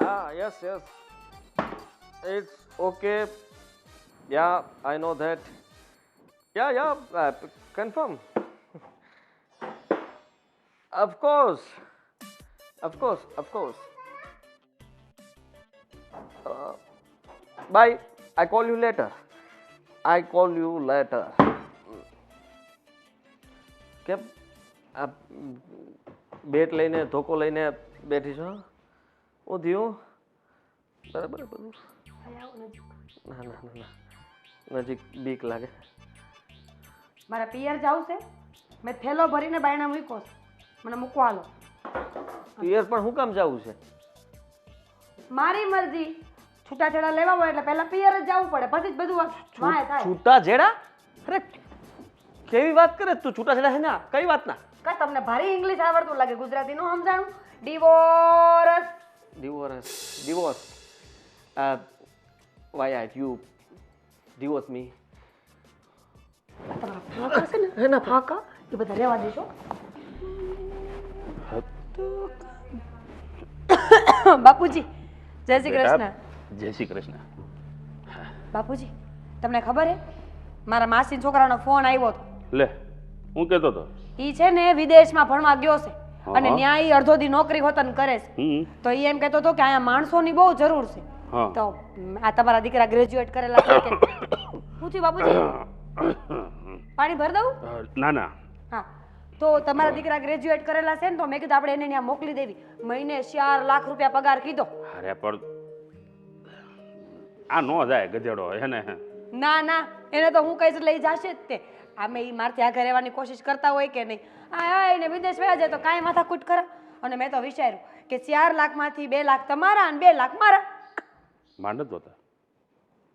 Yes, yes. It's okay. Yeah, I know that. Yeah, confirm. Of course. Of course, of course. Bye. I call you later. I call you later. કેમ આ બેટ લઈને ધોકો લઈને બેઠી છો હું થયું બરાબર બધું ના ના ના ના નજીક બીક લાગે મારા પિયર જાવ છે મેં થેલો ભરીને બાયણા મૂક્યો છે મને મૂકવા આલો પિયર પણ હું કામ જવું છે મારી મરજી છૂટાછેડા લેવા હોય એટલે પહેલા પિયર જ જવું પડે પછી જ બધું વાય થાય છૂટા જેડા અરે કેવી વાત કરે તું છૂટાછેડા હે ના કઈ વાત ના કા તમને ભારી ઇંગ્લિશ આવડતું લાગે ગુજરાતી નું સમજાણું divorce divorce why are you divorce me તમારા ફાકા છે ને એના ફાકા એ બધા રહેવા દેશો બાપુજી જય શ્રી કૃષ્ણ જય શ્રી કૃષ્ણ બાપુજી તમને ખબર હે મારા માસી છોકરાનો ફોન આવ્યો હતો લે હું કહેતો હતો ઈ છે ને વિદેશમાં ભણવા ગયો છે અને હા. ન્યાય અડધો દી નોકરી હોતન કરે છે તો ઈ એમ કહેતો હતો કે અહીંયા માણસોની બહુ જરૂર છે હા. તો આ તમારા દીકરા ગ્રેજ્યુએટ કરેલા છે કે શું થયું બાપુજી પાણી ભર દઉં ના ના હા તો તમારા દીકરા ગ્રેજ્યુએટ કરેલા છે ને તો મેં કીધું આપણે એને ત્યાં મોકલી દેવી મહિને 4 લાખ રૂપિયા પગાર કીધો અરે પણ આ નો જાય ગધેડો એને ના ના એને તો હું કહીશ લઈ જશે જ તે આમે ઈ મારથી આગળ રહેવાની કોશિશ કરતા હોય કે નહીં આ એને વિદેશ વયા જાય તો કાંઈ માથાકૂટ કરે અને મેં તો વિચાર્યું કે 4 લાખમાંથી 2 લાખ તમારા અને 2 લાખ મારા માંડ જ હોતા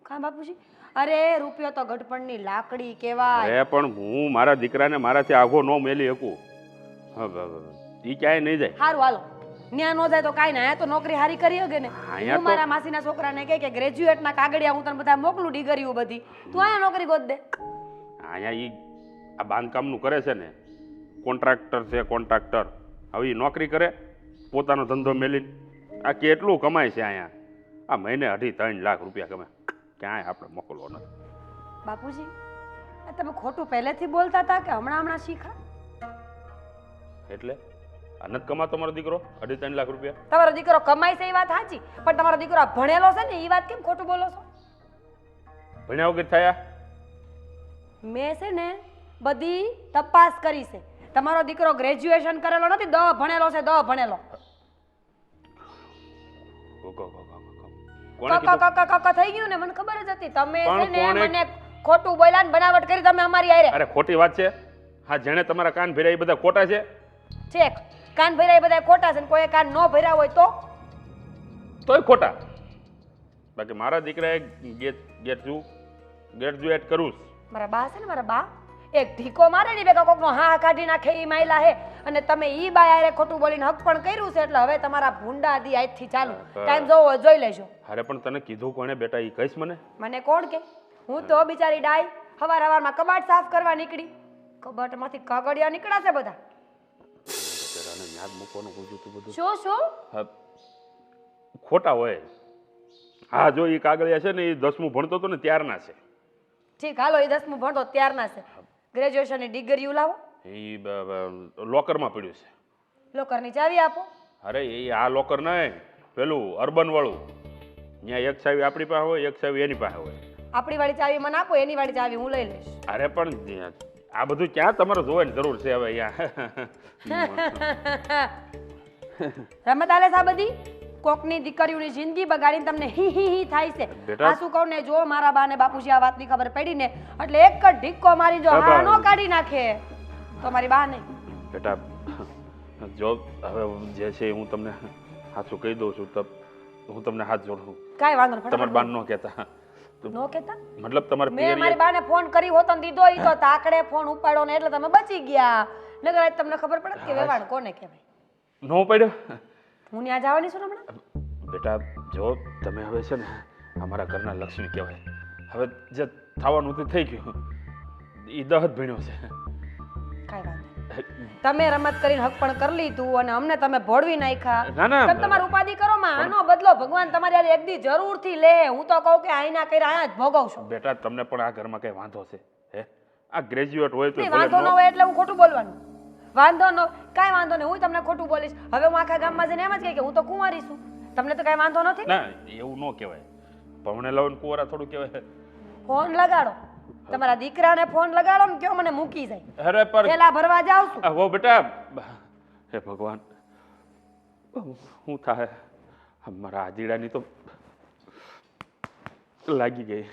કાં બાપુજી અરે રૂપિયો તો ગઢપણની લાકડી કહેવાય અરે પણ હું મારા દીકરાને મારાથી આઘો ન મેલી શકું ઈ ક્યાંય નહીં જાય સારું હાલો ન્યા નો જાય તો કાંઈ ના અહીંયા તો નોકરી હારી કરી હગે ને અહીંયા હું મારા માસીના છોકરાને કહે કે ગ્રેજ્યુએટના કાગળિયા હું તને બધા મોકલું ડિગ્રીઓ બધી તું અહીંયા નોકરી ગોત દે અહીંયા ઈ આ બાંધકામનું કરે છે ને કોન્ટ્રાક્ટર છે કોન્ટ્રાક્ટર હવે ઈ નોકરી કરે પોતાનો ધંધો મેલીને આ કેટલું કમાય છે અહીંયા આ મહિને 2.5-3 લાખ રૂપિયા કમાય ક્યાંય આપણે મોકલવો નથી બાપુજી આ તમે ખોટું પહેલેથી બોલતા હતા કે હમણાં શીખા એટલે આ નથી કમાતો મારો દીકરો 2.5-3 લાખ રૂપિયા તમારો દીકરો કમાય છે એ વાત સાચી પણ તમારો દીકરો ભણેલો છે ને એ વાત કેમ ખોટું બોલો છો ભણ્યા વગર થયા મેં છે ને બધી તપાસ કરી છે તમારો દીકરો ગ્રેજ્યુએશન કરેલો નથી 10 ભણેલો છે 10 ભણેલો કોણે કક કીધું? કક કક થઈ ગયું ને મને ખબર જ હતી તમે છે પણ ને કોણે? મને ખોટું બોલ્યા ને બનાવટ કરી તમે અમારી હારે અરે ખોટી વાત છે હા જેણે તમારા કાન ભર્યા એ બધા ખોટા છે ચેક કાન ભર્યા એ બધા ખોટા છે ને કોઈ કાન ન ભર્યા હોય તો તોય ખોટા બાકી મારા દીકરાએ ગ્રેજ્યુએટ કરવું મારા બા છે ને મારા બા એક ઢીકો મારે ને બેકા કોકનો હા કાઢી નાખે ઈ માયલા હે અને તમે ઈ બા હારે ખોટું બોલીને હક પણ કર્યું છે એટલે હવે તમારા ભૂંડા દી આજથી ચાલુ ટાઈમ જોવો જોઈ લેજો અરે પણ તને કીધું કોણે બેટા એ કહીશ મને મને કોણ કે હું તો બિચારી ડાઈ હવારમાં કબાટ સાફ કરવા નીકળી કબાટમાંથી કાગળિયા નીકળ્યા છે બધા બિચારાને યાદ મૂકવાનું પૂછ્યું તું બધું શું હા, ખોટા હોય હા જો એ કાગળિયા છે ને એ 10મું ભણતો હતો ને ત્યારના છે ઠીક હાલો એ 10મું ભણતો ત્યારના છે ગ્રેજ્યુએશનની ડિગ્રી લાવો એ લોકરમાં પડ્યું છે લોકરની ચાવી આપો અરે એ આ લોકર નહીં પેલું અર્બન વાળું ત્યાં એક ચાવી આપણી પાસે હોય એક ચાવી એની પાસે હોય આપણી વાળી ચાવી મને આપો એની વાળી ચાવી હું લઈ લઈશ અરે પણ આ બધું ક્યાં તમારે જોવાની જરૂર છે હવે અહીંયા રમત આલે સા બધી કોકની દીકરીઓની જિંદગી બગાડીને તમને હી હી હી થાય છે બેટા- આ શું કહું ને જો મારા બાને બાપુજી આ વાતની ખબર પડી ને એટલે એક જ ઢીક્કો મારી જો હા નો કાઢી નાખે તો મારી બા નહીં બેટા જો હવે જે છે હું તમને સાચું કહી દઉં છું તો હું તમને હાથ જોડું કાંઈ વાંધો નહીં તમારે ફટાફટ બાન ન કહેતા નો કહેતા મતલબ તમારે મેં મારી બાને ફોન કરી હોતો ને દીધો ઈ તો તાકડે ફોન ઉપાડ્યો ને એટલે તમે બચી ગયા નકર આજ તમને ખબર પડે કે વેવાણ કોને કહેવાય ન પડ્યો હું ત્યાં જવાની છું ને હમણાં બેટા જો તમે હવે છે ને અમારા ઘરના લક્ષ્મી કહેવાય હવે જે થવાનું તે થઈ ગયું એ 10 જ ભણ્યો છે કાંઈ વાંધો નહીં તમે રમત કરીને હક પણ કરી લીધું અને અમને તમે ભોળવી નાખ્યા. ના ના તમે તમારી ઉપાધિ કરો માં. આનો બદલો ભગવાન તમારી હારે એક દી જરૂરથી લે. હું તો કહું કે આઈના કર્યા આયા જ ભોગવશો. બેટા તમને પણ આ ઘરમાં કઈ વાંધો છે હે? આ ગ્રેજ્યુએટ હોય તો નહીં, વાંધો ન હોય એટલે હું ખોટું બોલવાનું. વાંધો ન કાંઈ વાંધો નહીં, હું તમને ખોટું બોલીશ. હવે હું આખા ગામમાં જઈને એમ જ કહી કે હું તો કુંવારી છું. તમને તો કાંઈ વાંધો નથી. ના એવું ન કહેવાય. ભવને લવન કુંવરા થોડું કહેવાય. ફોન લગાડો, તમારા દીકરાને ફોન લગાડો ને કયો મને મૂકી જાય. અરે પર પેલા ભરવા જાવ છું. હો બેટા, હે ભગવાન, શું થાય? મારા આજીડાની તો લાગી ગઈ.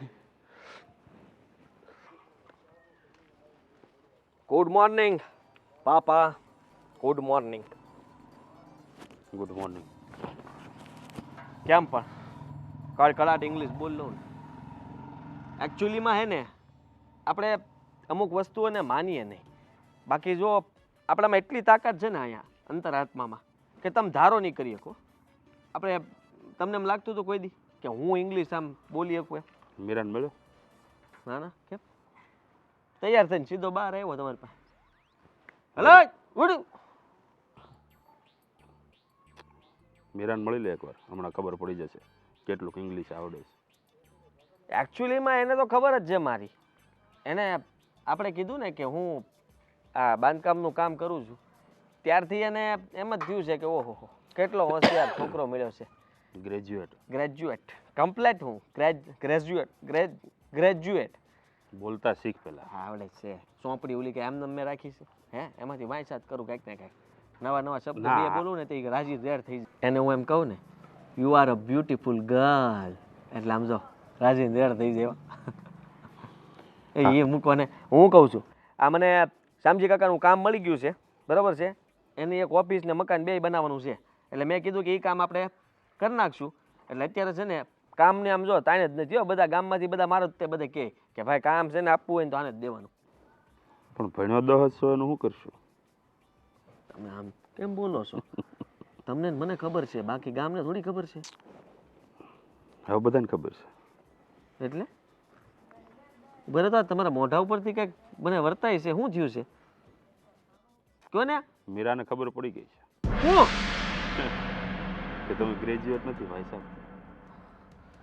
ગુડ મોર્નિંગ પાપા, ગુડ મોર્નિંગ. Good morning. કેમ પણ કડકડાટ ઇંગ્લિશ બોલ લો ને. એકચ્યુઅલીમાં હે ને આપણે અમુક વસ્તુઓને માનીએ નહીં. બાકી જો આપણામાં એટલી તાકાત છે ને અહીંયા અંતરાત્મામાં કે તમે ધારો નહીં કરી શકો. આપણે તમને એમ લાગતું હતું કોઈ દી કે હું ઇંગ્લિશ આમ બોલી શકું એમ? મીરાને મળ્યો? ના ના, કેમ? તૈયાર થઈને સીધો બહાર આવ્યો તમારી પાસે. હલો ઉડ. મીરાને મળી લે એકવાર, હમણાં ખબર પડી જશે કેટલું ઇંગ્લિશ આવડે છે. એકચ્યુઅલીમાં એને તો ખબર જ છે મારી. એને આપણે કીધું ને કે હું આ બાંધકામનું કામ કરું છું ત્યારથી એને એમ જ થયું છે કે ઓહો કેટલો હોશિયાર છોકરો મળ્યો છે. Graduate complete. હું ગ્રેજ્યુએટ બોલતા શીખ પેલા. આવડે છે. ચોપડી ઓલી કે એમને મેં રાખી છે હે, એમાંથી વાંચાત કરું કંઈક ને કંઈક નવા નવા શબ્દ બે બોલું ને તો એ રાજી રેડ થઈ જાય. એને હું એમ કહું ને you are a beautiful girl એટલે આમ જો રાજી રેડ થઈ જાય. એ મૂકવાને હું કહું છું આ મને શામજી કાકાનું કામ મળી ગયું છે બરાબર છે. એની એક ઓફિસ ને મકાન બે બનાવવાનું છે એટલે મેં કીધું કે એ કામ આપણે કરી નાખશું. એટલે અત્યારે છે ને કામને આમ જો તાણે જ નથી. બધા ગામમાંથી બધા મારો તે બધા કહે કે ભાઈ કામ છે ને આપવું હોય ને તો આને જ દેવાનું. પણ ભણ્યો 10 એનું શું કરશું? તમે આમ કેમ બોલો છો? તમને મને ખબર છે, બાકી ગામને થોડી ખબર છે. હવે બધાને ખબર છે. એટલે બરાબર તો તમારા મોઢા ઉપરથી કંઈક મને વર્તાય છે. શું થયું છે કહો ને. મીરાને ખબર પડી ગઈ છે હું કે તમે ગ્રેજ્યુએટ નથી ભાઈ સાહેબ,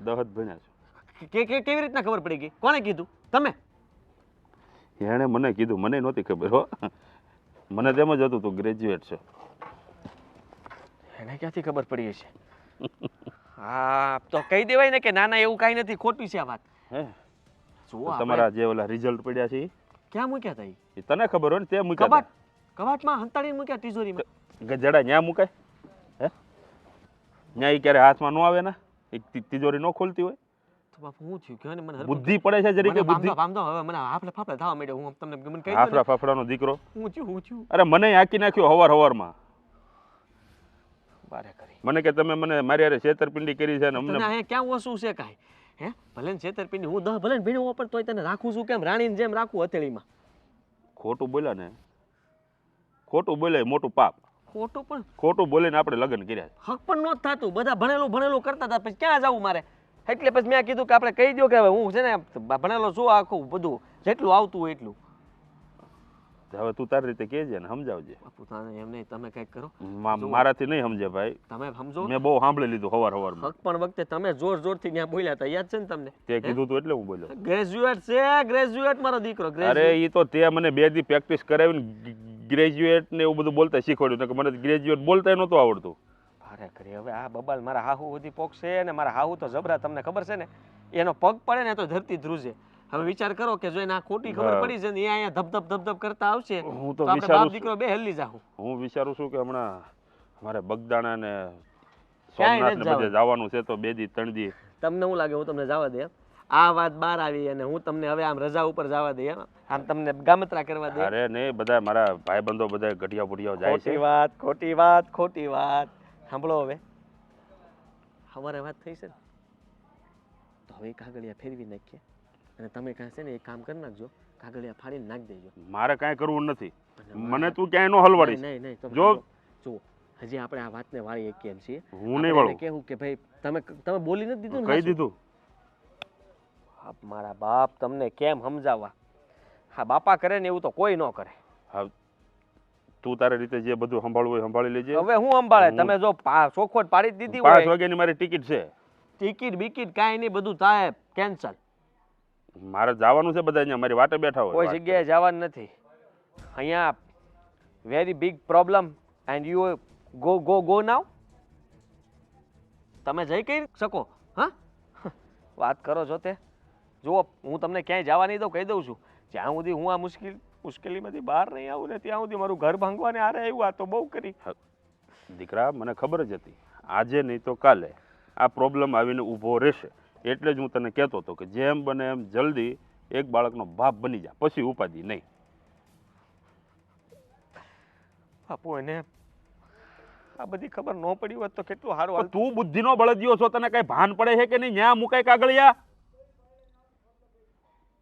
10 જ ભણ્યા છો. કેવી રીતના ખબર પડી ગઈ? કોણે કીધું? તમે? એણે મને કીધું, મને નહોતી ખબર હો. મને તેમ જ હતું તું ગ્રેજ્યુએટ છો. એને ક્યાંથી ખબર પડી હશે? હા તો કહી દેવાય ને કે ના ના એવું કાંઈ નથી, ખોટી છે આ વાત. હે જુઓ તમારા જે ઓલા રિઝલ્ટ પડ્યા છે ક્યાં મૂક્યા હતા? એ તને ખબર હોય ને તે મૂક્યા કબાટ કબાટમાં હંતાડીને મૂક્યા તિજોરીમાં. ગજડા ન્યા મુકાય હે? ન્યા ઈ ક્યારે હાથમાં ન આવે ને? એક તિજોરી ન ખોલતી હોય તો બાપુ હું થયું કહો ને મને. બુદ્ધિ પડે છે જરી કે બુદ્ધિ? હવે મને હાફલે ફાફલે થવા માંડ્યો. હું તમને મને કહી હાફડા ફાફડાનો દીકરો. હું થયું અરે મને આંકી નાખ્યો હવારમાં. બારે કરી મને કે તમે મને મારી હારે છેતરપિંડી કરી છે ને અમને. તને ક્યાં ઓછું છે કાંઈ? હે ભલે ને છેતરપિંડી હું 10 ભલે ને ભીણું પણ તોય તને રાખું છું કેમ? રાણીની જેમ રાખું હથેળીમાં. ખોટું બોલ્યા ને, ખોટું બોલે મોટું પાપ. ખોટું પણ ખોટું બોલીને આપણે લગ્ન કર્યા. હક પણ ન થતું. બધા ભણેલું કરતા હતા, પછી ક્યાં જવું મારે? એટલે પછી મેં કીધું કે આપણે કહી દો કે હવે હું છે ને ભણેલો છું, આખું બધું જેટલું આવતું હોય એટલું. હવે તું તારી રીતે કહેજે ને સમજાવજે. બાપુ તાને એમ નહીં, તમે કંઈક કરો. મારાથી નહીં સમજે ભાઈ. તમે સમજો. મેં બહુ સાંભળી લીધું હવારમાં. હક પણ વખતે તમે જોરથી ત્યાં બોલ્યા હતા, યાદ છે ને તમને? તે કીધું તું એટલે હું બોલ્યો. ગ્રેજ્યુએટ છે, ગ્રેજ્યુએટ મારો દીકરો. અરે ઈ તો તે મને 2 દી પ્રેક્ટિસ કરાવીને ગ્રેજ્યુએટ ને એવું બધું બોલતા શીખવાડ્યું કે મને ગ્રેજ્યુએટ બોલતા નહોતું આવડતું. અરે કરી હવે આ બબાલ મારા હાહુ સુધી પોકશે ને મારા હાહુ તો જબરા, તમને ખબર છે ને એનો પગ પડે ને તો ધરતી ધ્રુજે. હવે વિચાર કરો કે જો એને આ ખોટી ખબર પડી છે ને એ અહીંયા ધબધબ કરતા આવશે હું તો તો આપણે બાપ દીકરો બે હલ્લી જાહું. હું વિચારું છું કે હમણાં મારે બગદાણા ને ક્યાંય સોમનાથ ને બધે જવાનું છે તો 2 દી 3 દી. તમને હું લાગે હું તમને જવા દે? આ વાત બહાર આવી અને હું તમને હવે આમ રજા ઉપર જવા દે? આમ તમને ગામત્રા કરવા દે? અરે નહીં, બધા મારા ભાઈબંધો બધા ગઢિયા બુઢિયા જાય છે. ખોટી વાત. સાંભળો હવે સવારે વાત થઈ છે ને તો હવે કાગળિયા ફેરવી નાખીએ અને તમે કાંઈ છે ને એક કામ કરી નાખજો, કાગળિયા ફાડીને નાખી દેજો. મારે કાંઈ કરવું નથી. મને તું ક્યાંય નો હલવાડીશ. નહીં જો જુઓ હજી આપણે આ વાતને વાળી એકીએ છીએ. હું નહીં વાળું. કેવું કે ભાઈ તમે બોલી નથી દીધું ને? કહી દીધું. મારા બાપ તમને કેમ સમજાવવા? હા બાપા કરે ને એવું તો કોઈ ન કરે. હા તું તારી રીતે જે બધું સંભાળવું હોય સંભાળી લેજે. હવે હું સંભાળે તમે જો ચોખવટ પાડી જ દીધી 5 હોય વાગ્યાની મારી ટિકિટ છે. ટિકિટ બિકિટ કાંઈ નહીં બધું થાય કેન્સલ મારે જવાનું છે બધા અહીંયા મારી વાટે બેઠા હોય. કોઈ જગ્યાએ જવાનું નથી અહીંયા very big problem and you go go go now તમે જઈ કઈ શકો હા વાત કરો છો તે જુઓ હું તમને ક્યાંય જવા નહીં દઉં કહી દઉં છું જ્યાં સુધી હું આ મુશ્કેલીમાંથી બહાર નહીં આવું ને ત્યાં સુધી મારું ઘર ભાંગવાને હારે આવ્યું આ તો બહુ કરી દીકરા મને ખબર જ હતી આજે નહીં તો કાલે આ પ્રોબ્લેમ આવીને ઊભો રહેશે. એટલે જ હું તને કહેતો હતો કે જેમ બને એમ જલ્દી એક બાળકનો બાપ બની જા, પછી ઉપાધિ નહીં. બાપુ એને આ બધી ખબર ન પડી હોત તો કેટલું સારું પણ તું બુદ્ધિનો બળદિયો છો, તને કઈ ભાન પડે છે કે નહીં? ન્યા મુકાય કાગળિયા.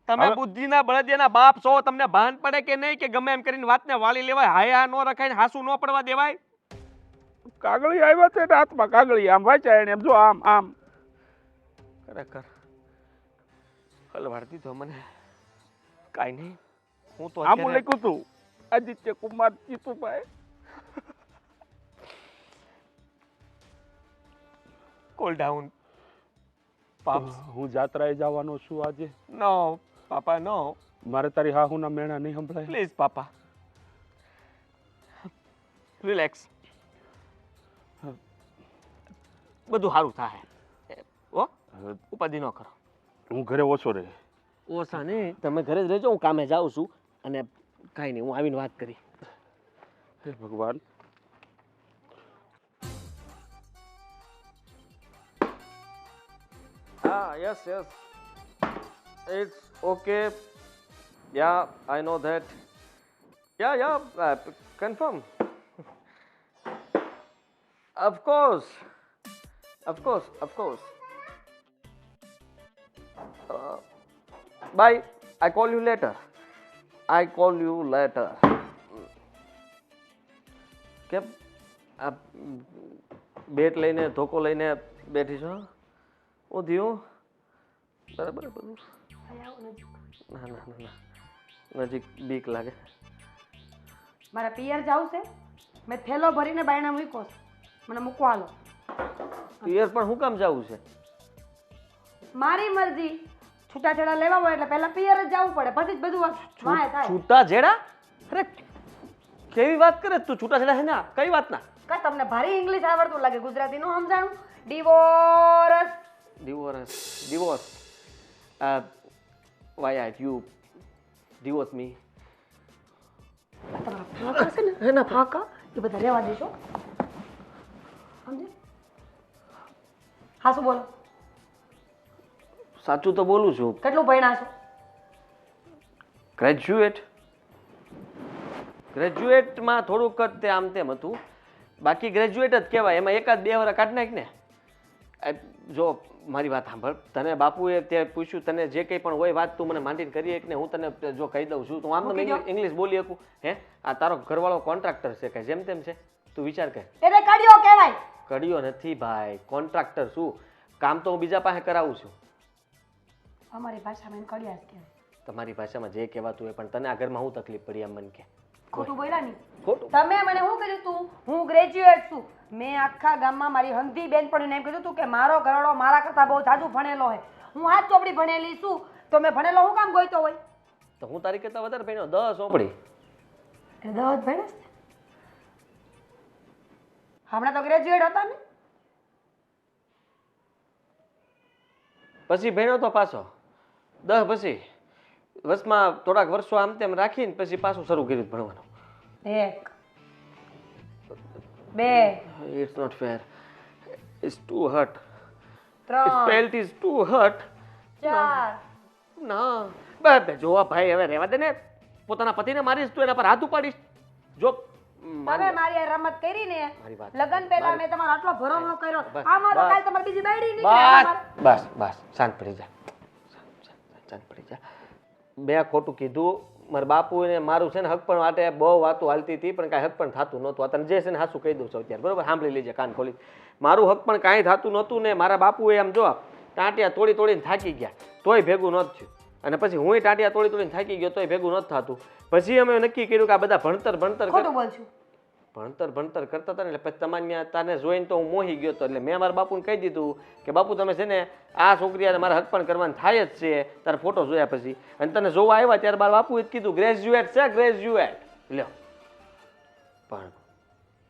તમે હવે- બુદ્ધિના બળદિયાના બાપ છો, તમને ભાન પડે કે નહીં કે ગમે એમ કરીને વાતને વાળી લેવાય, હાયા ન રખાય ને હાસુ ન પડવા દેવાય? કાગળિયા આવ્યા છે એટલે હાથમાં કાગળિયા આમ વાંચાય એને એમ જો આમ આમ. ખરેખર હલવાડ દીધો મને. કાંઈ નહીં હું તો આમ લખ્યું તું Aditya Kumar Jitubhai. Cool down paps. હું જાત્રાએ જવાનો છું આજે. નો પાપા નો મારે તારી હાહુના મેણા નહીં સંભળાય. પ્લીઝ પાપા રિલેક્સ, બધું સારું થાય ઓ ઉપાધિ ન કરો. હું ઘરે ઓછો રહે. ઓછા નહીં તમે ઘરે જ રહેજો, હું કામે જાઉં છું અને કાંઈ નહીં હું આવીને વાત કરી. હે ભગવાન. Yes, it's okay. Yeah, I know that. Yeah, confirm. Of course. Bye. I call you later. કેમ આ બેટ લઈને ધોકો લઈને બેઠી છો? હું થયું બરાબર બધું? ના નજીક બીક લાગે. મારા પિયર જાવું છે, મેં થેલો ભરીને બાયણા મૂક્યો છે, મને મૂકવા હાલો. પિયર પણ હું કામ જવું છે? મારી મરજી. છૂટાછેડા લેવા હોય એટલે પહેલા પિયર જ જવું પડે, પછી જ બધું વાંહે થાય. છૂટા જેડા? અરે કેવી વાત કરે તું? છૂટા જેડા છે ને કઈ વાત ના? કા તમને ભારી ઇંગ્લિશ આવડતું લાગે, ગુજરાતી નું સમજાણું? Divorce. Divorce. Why have you divorced me? તમારા ફાંકા છે ને એના ફાંકા એ બધા રહેવા દેશો, સમજે? હા શું બોલો? સાચું તો બોલું છું. કેટલું ભણ્યા છો? ગ્રેજ્યુએટમાં થોડુંક જ તે આમ તેમ હતું, બાકી ગ્રેજ્યુએટ જ કહેવાય. એમાં એકાદ 2 વર્ષ કાઢી નાખ ને. જો મારી વાત સાંભળ, તને બાપુએ તે પૂછ્યું, તને જે કંઈ પણ હોય વાત તું મને માંડીને કરી એક ને હું તને જો કહી દઉં છું તો આમ તો ઇંગ્લિશ બોલી શકું. હે આ તારો ઘરવાળો કોન્ટ્રાક્ટર છે કે જેમ તેમ છે? તું વિચાર કર. એને કડિયો કહેવાય. કડિયો નથી ભાઈ, કોન્ટ્રાક્ટર. શું કામ તો હું બીજા પાસે કરાવું છું. અમારી ભાષામાં એને કડિયા જ કહેવાય. તમારી ભાષામાં જે કહેવાતું હોય, પણ તને આ ઘરમાં હું તકલીફ પડી એમ મને કે? ખોટું બોલ્યા નહીં. ખોટું. તમે મને શું કીધું તું? હું ગ્રેજ્યુએટ છું. મેં આખા ગામમાં મારી હંધી બેનપણીને એમ કીધું તું કે મારો ઘરવાળો મારા કરતાં બહુ જાજુ ભણેલો હોય. હું હાથ ચોપડી ભણેલી છું, તો મેં ભણેલો હું કામ ગોઈતો હોય? તો હું તારી કરતાં વધારે ભણ્યો, 10 ચોપડી. એ 10 જ ભણ્યા છે. હમણાં તો ગ્રેજ્યુએટ હતા ને. પછી ભણ્યો તો પાછો 10 પછી વચમાં થોડાક વર્ષો આમ તેમ રાખીને પછી પાછું શરૂ કર્યું ભણવાનું. 1 2 It's not fair. It's too hurt. 3 Spelt is too hurt. 4 ના બે જોવા ભાઈ, હવે રહેવા દે ને. પોતાના પતિને મારીશ તું એના પર હાથ ઉપાડીશ? જો તમે મારી આ રમત કરી ને, મારી વાત. લગન પહેલા મેં તમારો આટલો ભરોસો કર્યો, બસ, આમાં તો બસ. કાલ તમારી બીજી બાયડી નીકળે. બસ શાંત પડી જા. શાંત પડી જા. મેં ખોટું કીધું. મારા બાપુ ને મારું છે ને હક પણ માટે બહુ વાતો હાલતી હતી, પણ કાંઈ હક પણ થતું નહોતું. તને જે છે ને હાસું કહી દઉં છું અત્યારે, બરોબર? સાંભળી લેજે કાન ખોલી. મારું હક પણ કાંઈ થતું નહોતું ને મારા બાપુએ આમ જો ટાંટિયા તોડીને થાકી ગયા, તોય ભેગું નહોતું થયું. અને પછી હું ટાટિયા તોડી તોડીને થાકી ગયો તોય ભેગું નથી થતું. પછી અમે નક્કી કર્યું કે આ બધા ભણતર ભણતર ખોટું બોલ છું. ભણતર કરતા હતા ને એટલે પછી તમારે ત્યાં તાને જોઈને તો હું મોહી ગયો હતો. એટલે મેં મારા બાપુને કહી દીધું કે બાપુ તમે છે ને આ છોકરી હારે મારા હક પણ કરવાનું થાય જ છે. તારા ફોટો જોયા પછી અને તને જોવા આવ્યા ત્યારે મારા બાપુએ જ કીધું ગ્રેજ્યુએટ છે ગ્રેજ્યુએટ. લ્યો પણ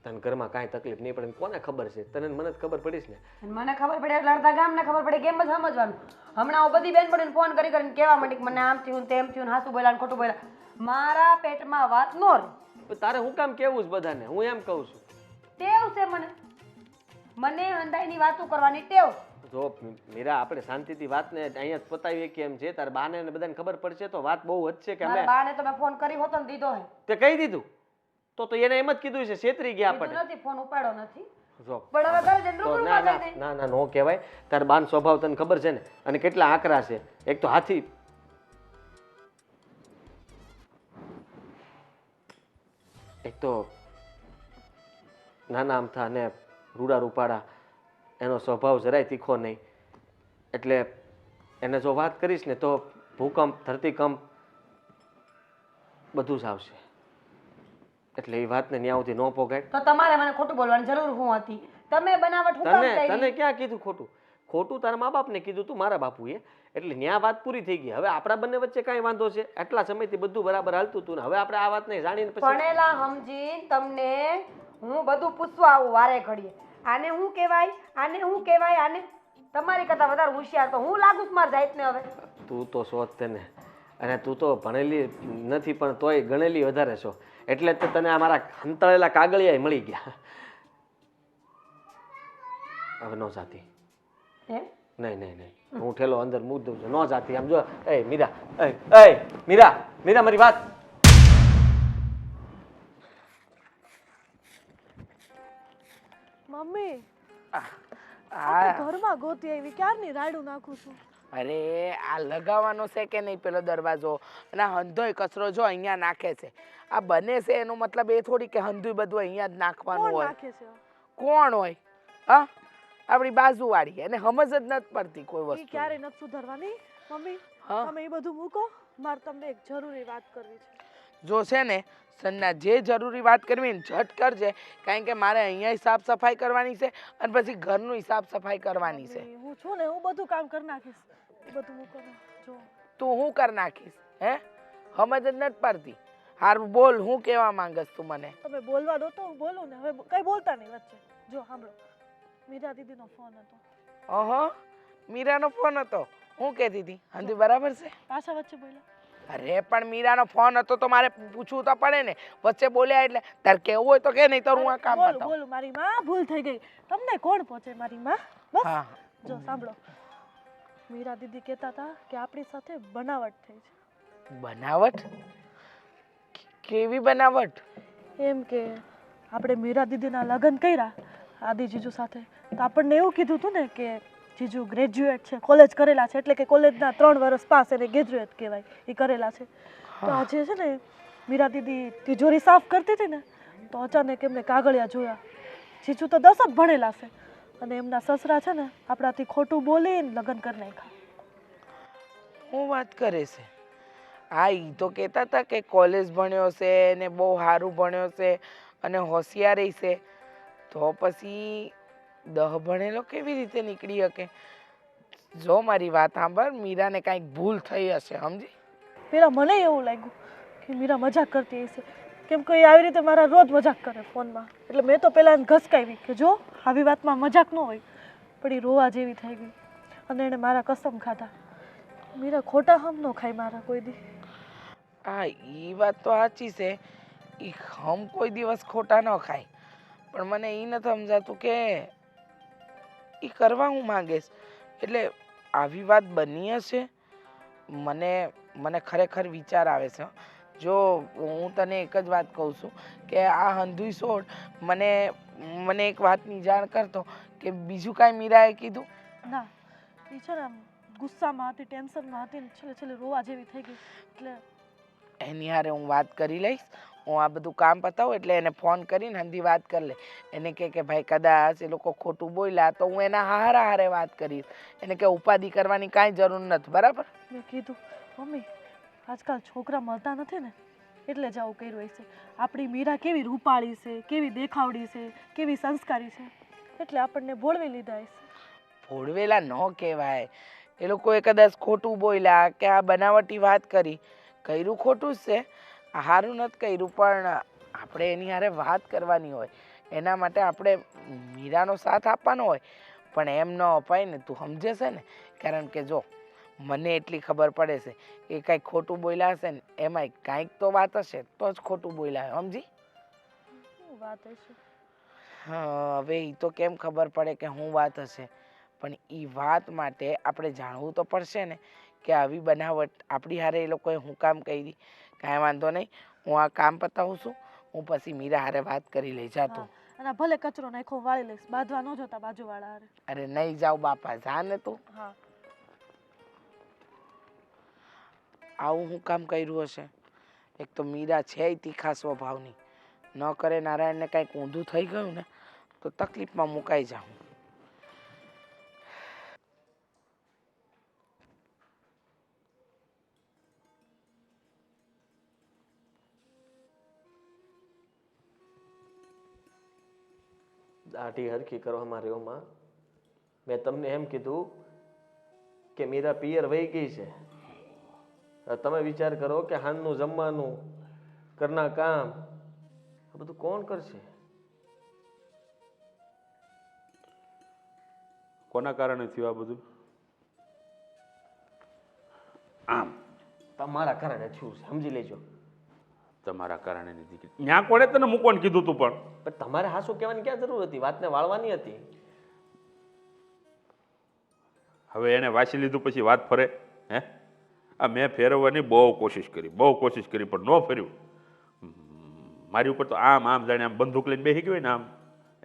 તને ઘરમાં કાંઈ તકલીફ નહીં પડે કોને ખબર છે? તને મને જ ખબર પડીશ ને. અને મને ખબર પડે એટલે અડધા ગામને ખબર પડે કેમ જ સમજવાનું. હમણાં હું બધી બેનપણીને ફોન કરી કરીને કહેવા માંડી કે મને આમ થયું તેમ થયું હાસું બોલ્યા ખોટું બોલ્યા. મારા પેટમાં વાત નો રહે. તારે હું કામ કેવું છે બધાને? હું એમ કહું છું ટેવ છે મને હંધાઈની વાતો કરવાની ટેવ. જો મીરા આપણે શાંતિથી વાતને અહીંયા જ પતાવીએ કેમ છે. તારા બાને ને બધાને ખબર પડશે તો વાત બહુ વધશે કે અમે મારા બાને તો મેં ફોન કરી હોતો ને દીધો હે. તે કહી દીધું તો એને એમ જ કીધું છે છેતરી ગયા આપણે. કીધું નથી ફોન ઉપાડ્યો નથી. જો પણ હવે ઘરે જઈને તો રૂબરૂ ના માં ના જઈને ના ના નો કહેવાય. તાર બાન સ્વભાવ તને ખબર છે ને અને કેટલા આકરા છે. એક તો હાથી એક તો નાના અમથા અને રૂડા રૂપાડા એનો સ્વભાવ જરાય તીખો નહીં. એટલે એને જો વાત કરીશ ને તો ભૂકંપ ધરતીકંપ બધું જ આવશે. એટલે એ વાતને ન્યા સુધી ન પોગાય. તો તમારે મને ખોટું બોલવાની જરૂર શું હતી? તમે બનાવટ હું કામ તને કરી? ક્યાં કીધું ખોટું? ખોટું તારા મા બાપને કીધું તું મારા બાપુએ. એટલે ન્યા વાત પૂરી થઈ ગઈ. હવે આપણા બંને વચ્ચે કાંઈ વાંધો છે? આટલા સમયથી બધું બરાબર હાલતું હતું ને હવે આપણે આ વાતને જાણીને પછી ભણેલા સમજીને તમને હું બધું પૂછવા આવું વારે ઘડીએ. આને શું કહેવાય, આને શું કહેવાય, આને તમારી કરતા વધારે હોશિયાર તો હું લાગુ છું મારા જાતને. હવે તું તો શોધ તને અને તું તો ભણેલી નથી પણ તોય ગણેલી વધારે છો. એટલે જ તને આ મારા હંતળેલા કાગળિયા મળી ગયા. હવે નો જાતી. એમ નહીં નહીં નહીં હું ઠેલો અંદર મૂક દઉં છું. નો જાતી. આમ જો એ મીરા એ મીરા મીરા મારી વાત મમ્મી આ ઘરમાં ગોતી આવી ક્યારની રાડું નાખું છું. અરે આ લગાવવાનો છે કે નહીં પેલો દરવાજો અને આ હંધોય કચરો જો અહીંયા નાખે છે. આ બને છે એનો મતલબ એ થોડી કે હંધુય બધું અહીંયા જ નાખવાનું કોણ હોય. નાખે છે? કોણ હોય? હા આપણી બાજુવાળી એને સમજ જ નથી પડતી કોઈ ઈ વસ્તુ. ક્યારે નથી સુધારવાની. મમ્મી હા? તમે એ બધું મૂકો, મારે તમને એક જરૂરી વાત કરવી છે. જો છે ને સન્ના જે જરૂરી વાત કરવી ને ઝટ કરજે કારણ કે મારે અહીંયા સાફ સફાઈ કરવાની છે અને પછી ઘરનું સાફ સફાઈ કરવાની છે. મમ્મી, હું છું ને હું બધું કામ કરી નાખીશ. એ બધું મૂકો ને. જો તું હું કરી નાખીશ? હે સમજ જ નથી પડતી. હારું બોલ હું કહેવા માંગસ તું મને? તમે બોલવા દો તો હું બોલું ને. હવે કઈ બોલતા નહીં વચ્ચે. જો સાંભળો, મીરા દીદીનો ફોન હતો. ઓહો મીરાનો ફોન હતો. હું કહેતી હતી હંધી બરાબર છે? પાછા વચ્ચે બોલ્યા. અરે પણ મીરાનો ફોન હતો તો મારે પૂછવું તો પડે ને. વચ્ચે બોલ્યા એટલે તાર કેવું હોય તો કે નહીં તો હું આ કામ બોલું બતાવું. બોલું, મારી માં ભૂલ થઈ ગઈ. તમને કોણ પહોંચે મારી માં? બસ હા જો સાંભળો, મીરા દીદી કહેતા હતા કે આપણી સાથે બનાવટ થઈ છે. બનાવટ? કેવી બનાવટ? એમ કે આપણે મીરા દીદીના લગ્ન કર્યા આદિ જીજુ સાથે તો આપણને એવું કીધું હતું ને કે જીજુ ગ્રેજ્યુએટ છે, કોલેજ કરેલા છે, એટલે કે કોલેજના 3 વર્ષ પાસ એને ગ્રેજ્યુએટ કહેવાય, એ કરેલા છે. તો આજે છે ને મીરા દીદી તિજોરી સાફ કરતી હતી ને તો અચાનક એમને કાગળિયા જોયા. જીજુ તો 10 જ ભણેલા છે અને એમના સસરા છે ને આપણાથી ખોટું બોલીને લગ્ન કરી નાખ્યા. હું વાત કરે છે? હા ઈ તો કહેતા હતા કે કોલેજ ભણ્યો છે ને બહુ સારું ભણ્યો છે અને હોશિયારી છે. તો પછી 10 ભણેલો કેવી રીતે નીકળી શકે? જો મારી વાત સાંભળ, મીરાને કાંઈક ભૂલ થઈ હશે સમજી. પેલા મને એવું લાગ્યું કે મીરા મજાક કરતી હશે, કેમ કે એ આવી રીતે મારા રોજ મજાક કરે ફોનમાં. એટલે મેં તો પહેલાં એને ઘસકાવી કે જો આવી વાતમાં મજાક ન હોય. પણ એ રોવા જેવી થઈ ગઈ અને એણે મારા કસમ ખાધા. મીરા ખોટા હમ ન ખાય મારા કોઈ દી. હા એ વાત તો સાચી છે. એ હમ કોઈ દિવસ ખોટા ન ખાય. પણ મને એ નથી સમજાતું કે એ કરવા હું માંગેશ. એટલે આવી વાત બની હશે. મને ખરેખર વિચાર આવે છે. જો હું તને એક જ વાત કહું છું કે આ હંધુઈ છોડ મને એક વાતની જાણ કરતો કે બીજું કાંઈ મીરાએ કીધું? ના, એ છે ને આમ ગુસ્સામાં હતી, ટેન્શનમાં હતી ને છેલ્લે રોવા જેવી થઈ ગઈ. એટલે એની હારે હું વાત કરી લઈશ. હું આ બધું કામ પતાવું એટલે એને ફોન કરીને હંધી વાત કરી લે. એને કે ભાઈ કદાચ એ લોકો ખોટું બોલ્યા તો હું એના હારે વાત કરીશ. એને કે ઉપાધિ કરવાની કાંઈ જરૂર નથી. બરાબર? મેં કીધું મમ્મી આજકાલ છોકરા મળતા નથી ને એટલે જ આવું કર્યું હશે. આપણી મીરા કેવી રૂપાળી છે, કેવી દેખાવડી છે, કેવી સંસ્કારી છે, એટલે આપણને ભોળવી લીધા હશે. ભોળવેલા ન કહેવાય. એ લોકોએ કદાચ ખોટું બોલ્યા કે આ બનાવટી વાત કરી. કર્યું ખોટું જ છે, આ સારું નથી કર્યું, પણ આપણે એની હારે વાત કરવાની હોય. એના માટે આપણે મીરાનો સાથ આપવાનો હોય. પણ એમ ન અપાય ને, તું સમજે છે ને? કારણ કે જો મને એટલી ખબર પડે છે કે કાંઈક ખોટું બોલ્યા હશે ને, એમાંય કાંઈક તો વાત હશે તો જ ખોટું બોલ્યા હોય, સમજી? શું વાત હશે? હા, હવે એ તો કેમ ખબર પડે કે શું વાત હશે? પણ એ વાત માટે આપણે જાણવું તો પડશે ને કે આવી બનાવટ આપણી હારે એ લોકોએ હું કામ કરી. કાંઈ વાંધો નહીં, હું આ કામ પતાવું છું, હું પછી મીરા હારે વાત કરી લઈ જાતો. હા, અને ભલે કચરો નાખો વાળી લઈશ, બાંધવા ન જોતા બાજુવાળા હારે. અરે નહીં જાવ બાપા, જા ને તું. હા આવું હું કામ કર્યું હશે? એક તો મીરા છે તીખા સ્વભાવની. ન કરે નારાયણને કાંઈક ઊંધું થઈ ગયું ને તો તકલીફમાં મુકાઈ જાઉં. દાઢી હરખી કરવામાં રહ્યોમાં મેં તમને એમ કીધું કે મીરા પિયર વહી ગઈ છે. હવે તમે વિચાર કરો કે હાનનું જમવાનું, ઘરના કામ, આ બધું કોણ કરશે? કોના કારણે થયું આ બધું? આમ તમારા કારણે થયું છે, સમજી લેજો. તમારા કારણે ની દીકરી ત્યાં કોણે તને મૂકવાનું કીધું તું? પણ તમારે હાસુ કહેવાની ક્યાં જરૂર હતી? વાતને વાળવાની હતી. હવે એને વાંચી લીધું પછી વાત ફરે? હે, આ મેં ફેરવવાની બહુ કોશિશ કરી, પણ ન ફેર્યું. મારી ઉપર તો આમ જાણે આમ બંદૂક લઈને બેસી ગયો ને, આમ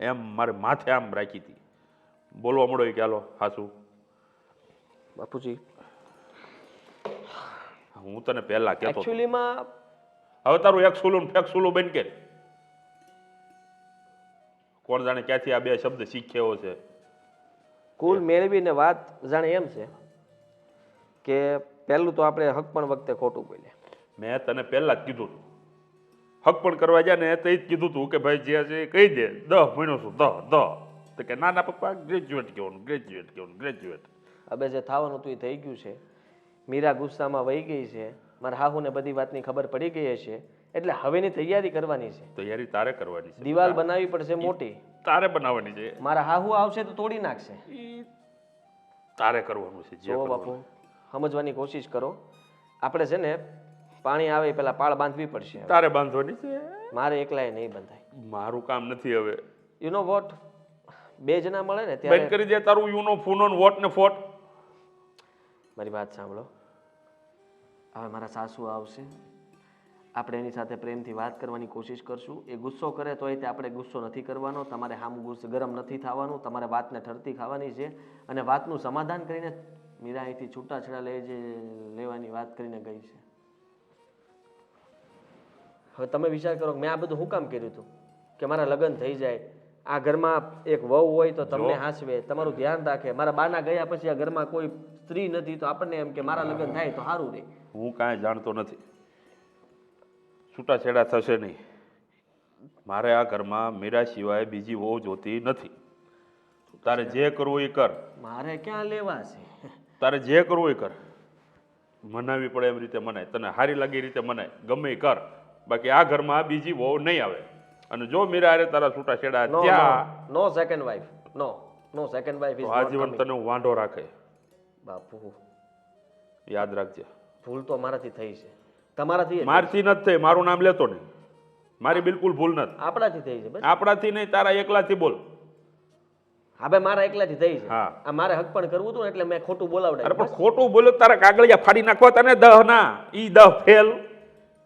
એમ મારે માથે આમ રાખી હતી. બોલવા મળો કે હાલો હાસુ. બાપુજી, હું તને પહેલા કહેતો હતો. એકચ્યુઅલીમાં હવે તારું એક સુલું ને ફેક સુલું બન કે કોણ જાણે ક્યાંથી આ બે શબ્દ શીખ્યો છે. કુલ મેળવીને વાત જાણે એમ છે કે પહેલું તો આપણે હક પણ વખતે ખોટું બોલ્યા. મેં તને પહેલા જ કીધું હતું, હક પણ કરવા જાય ને તો જ કીધું હતું કે ભાઈ જે છે એ કહી દે, 10 મહિનો છું 10 તો કે ના પપ્પા ગ્રેજ્યુએટ કહેવાનું. હવે જે થવાનું હતું એ થઈ ગયું છે. મીરા ગુસ્સામાં વહી ગઈ છે. મારા હાહુને બધી વાતની ખબર પડી ગઈ હશે, એટલે હવેની તૈયારી કરવાની છે. તૈયારી તારે કરવાની છે. દિવાલ બનાવવી પડશે મોટી. તારે બનાવવાની છે. મારા હાહુ આવશે તો તોડી નાખશે. ઈ તારે કરવાનું છે. જે જો બાપુ, સમજવાની કોશિશ કરો. આપણે છે ને પાણી આવે પેલા પાળ બાંધવી પડશે. તારે બાંધવાની છે. મારે એકલાએ નહીં બંધાય. મારું કામ નથી હવે. યુ નો વોટ, 2 જણા મળે ને બંધ ત્યારે. કરી દે તારું યુનો ફૂનો વોટ ને ફોટ. મારી વાત સાંભળો. હવે મારા સાસુ આવશે, આપણે એની સાથે પ્રેમથી વાત કરવાની કોશિશ કરશું. એ ગુસ્સો કરે તો તે આપણે ગુસ્સો નથી કરવાનો. તમારે હામું ગુસ્સો ગરમ નથી થવાનું. તમારે વાતને ઠરતી ખાવાની છે અને વાતનું સમાધાન કરીને મીરા અહીંથી છૂટાછેડા લેવાની વાત કરીને ગઈ છે. હવે તમે વિચાર કરો મેં આ બધું શું કામ કર્યું હતું? કે મારા લગ્ન થઈ જાય, આ ઘરમાં એક વહુ હોય તો તમને હાંસવે, તમારું ધ્યાન રાખે. મારા બાના ગયા પછી આ ઘરમાં કોઈ સ્ત્રી નથી તો આપણને એમ કે મારા લગ્ન થાય તો સારું રહે. હું કાંઈ જાણતો નથી. છૂટાછેડા થશે નહીં. મારે આ ઘરમાં મીરા સિવાય બીજી વહુ જોતી નથી. તારે જે કરવું એ કર. મારે ક્યાં લેવા છે? તારે જે કરવું એ કર. મનાવી પડે એમ રીતે મનાય, તને સારી લાગે એ રીતે મનાય, ગમે એ કર. બાકી આ ઘરમાં બીજી વહુ નહીં આવે. અને જો મીરા હારે તારા છૂટાછેડા ત્યાં no second wife, no second wife is આજીવન તને હું વાંઢો રાખે. બાપુ યાદ રાખજે. ભૂલ તો મારાથી થઈ છે, તમારાથી મારથી નથી થઈ. મારું નામ લેતો નહીં. મારી બિલકુલ ભૂલ નથી. આપણાથી થઈ છે. બસ આપણાથી નહીં, તારા એકલાથી બોલ. હા ભાઈ, મારા એકલાથી થઈ છે. હા. આ મારે હક પણ કરવું હતું ને એટલે મેં ખોટું અરે બોલાવડાવ્યું. પણ ખોટું બોલ્યો તારા કાગળિયા ફાડી નાખવા તને 10 ના. ઈ 10 ફેલ.